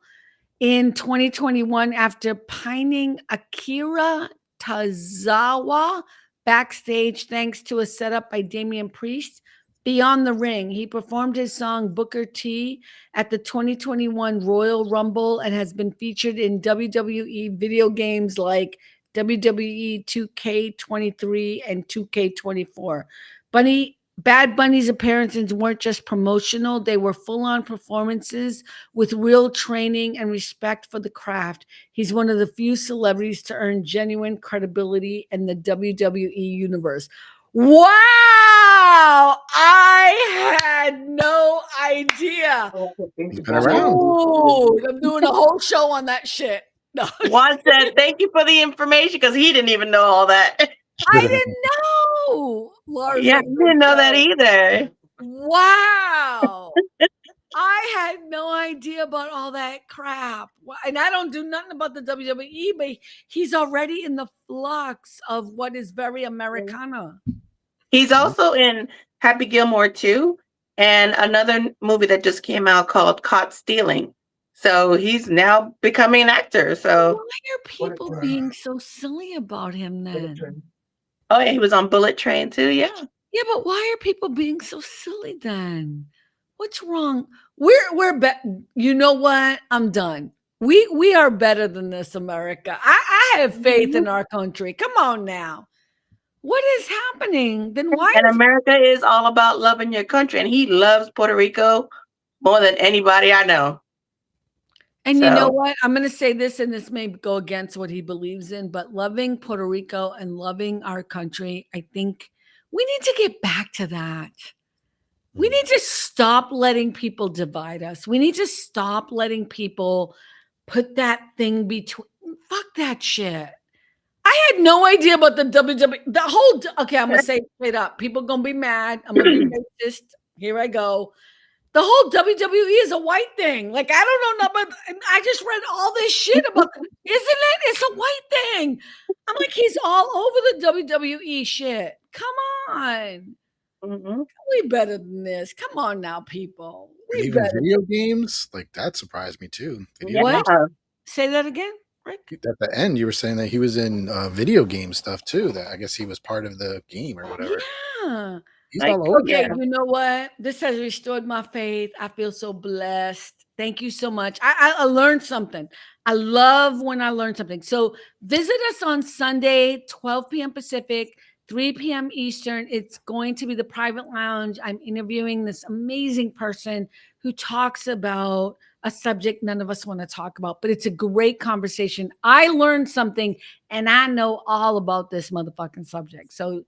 in 2021 after pining Akira Tozawa backstage thanks to a setup by Damian Priest. Beyond the ring, he performed his song Booker T at the 2021 Royal Rumble and has been featured in WWE video games like WWE 2K23 and 2K24. Bad Bunny's appearances weren't just promotional, they were full-on performances with real training and respect for the craft. He's one of the few celebrities to earn genuine credibility in the WWE universe. Wow! I had no idea. He's been around. Ooh, I'm doing a whole show on that shit. No. Juan said, thank you for the information because he didn't even know all that. I didn't know. Laura, yeah, he didn't know that either. Wow. I had no idea about all that crap. And I don't do nothing about the WWE, but he's already in the flux of what is very Americana. He's also in Happy Gilmore 2 and another movie that just came out called Caught Stealing. So he's now becoming an actor. So why are people being so silly about him then? Oh, yeah, he was on Bullet Train too, yeah. Yeah, but why are people being so silly then? What's wrong? We're you know what? I'm done. We are better than this, America. I have faith in our country. Come on now. What is happening? Then why? And America is all about loving your country, and he loves Puerto Rico more than anybody I know. And you know what? I'm going to say this, and this may go against what he believes in, but loving Puerto Rico and loving our country, I think we need to get back to that. We need to stop letting people divide us. We need to stop letting people put that thing between. Fuck that shit. I had no idea about the WWE. The whole, okay, I'm going to say it straight up. People going to be mad. I'm going to be racist. Here I go. The whole WWE is a white thing. Like, I don't know, but I just read all this shit about isn't it? It's a white thing. I'm like, he's all over the WWE shit. Come on. We better than this. Come on now, people. We even better. video games, like that surprised me too. What? Say that again, Rick? At the end, you were saying that he was in video game stuff too. That I guess he was part of the game or whatever. Yeah. He's all over. Okay, you know what? This has restored my faith. I feel so blessed. Thank you so much. I learned something. I love when I learn something. So visit us on Sunday, 12 p.m. Pacific, 3 p.m. Eastern. It's going to be the private lounge. I'm interviewing this amazing person who talks about a subject none of us want to talk about, but it's a great conversation. I learned something, and I know all about this motherfucking subject. So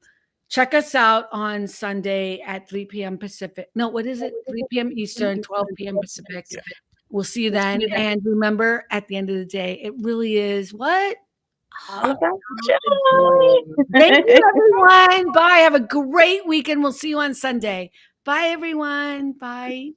check us out on Sunday at 3 p.m. Pacific. No, what is it? 3 p.m. Eastern, 12 p.m. Pacific. Yeah. We'll see you then. And remember, at the end of the day, it really is what? All about joy. Thank you, everyone. Bye. Have a great weekend. We'll see you on Sunday. Bye, everyone. Bye.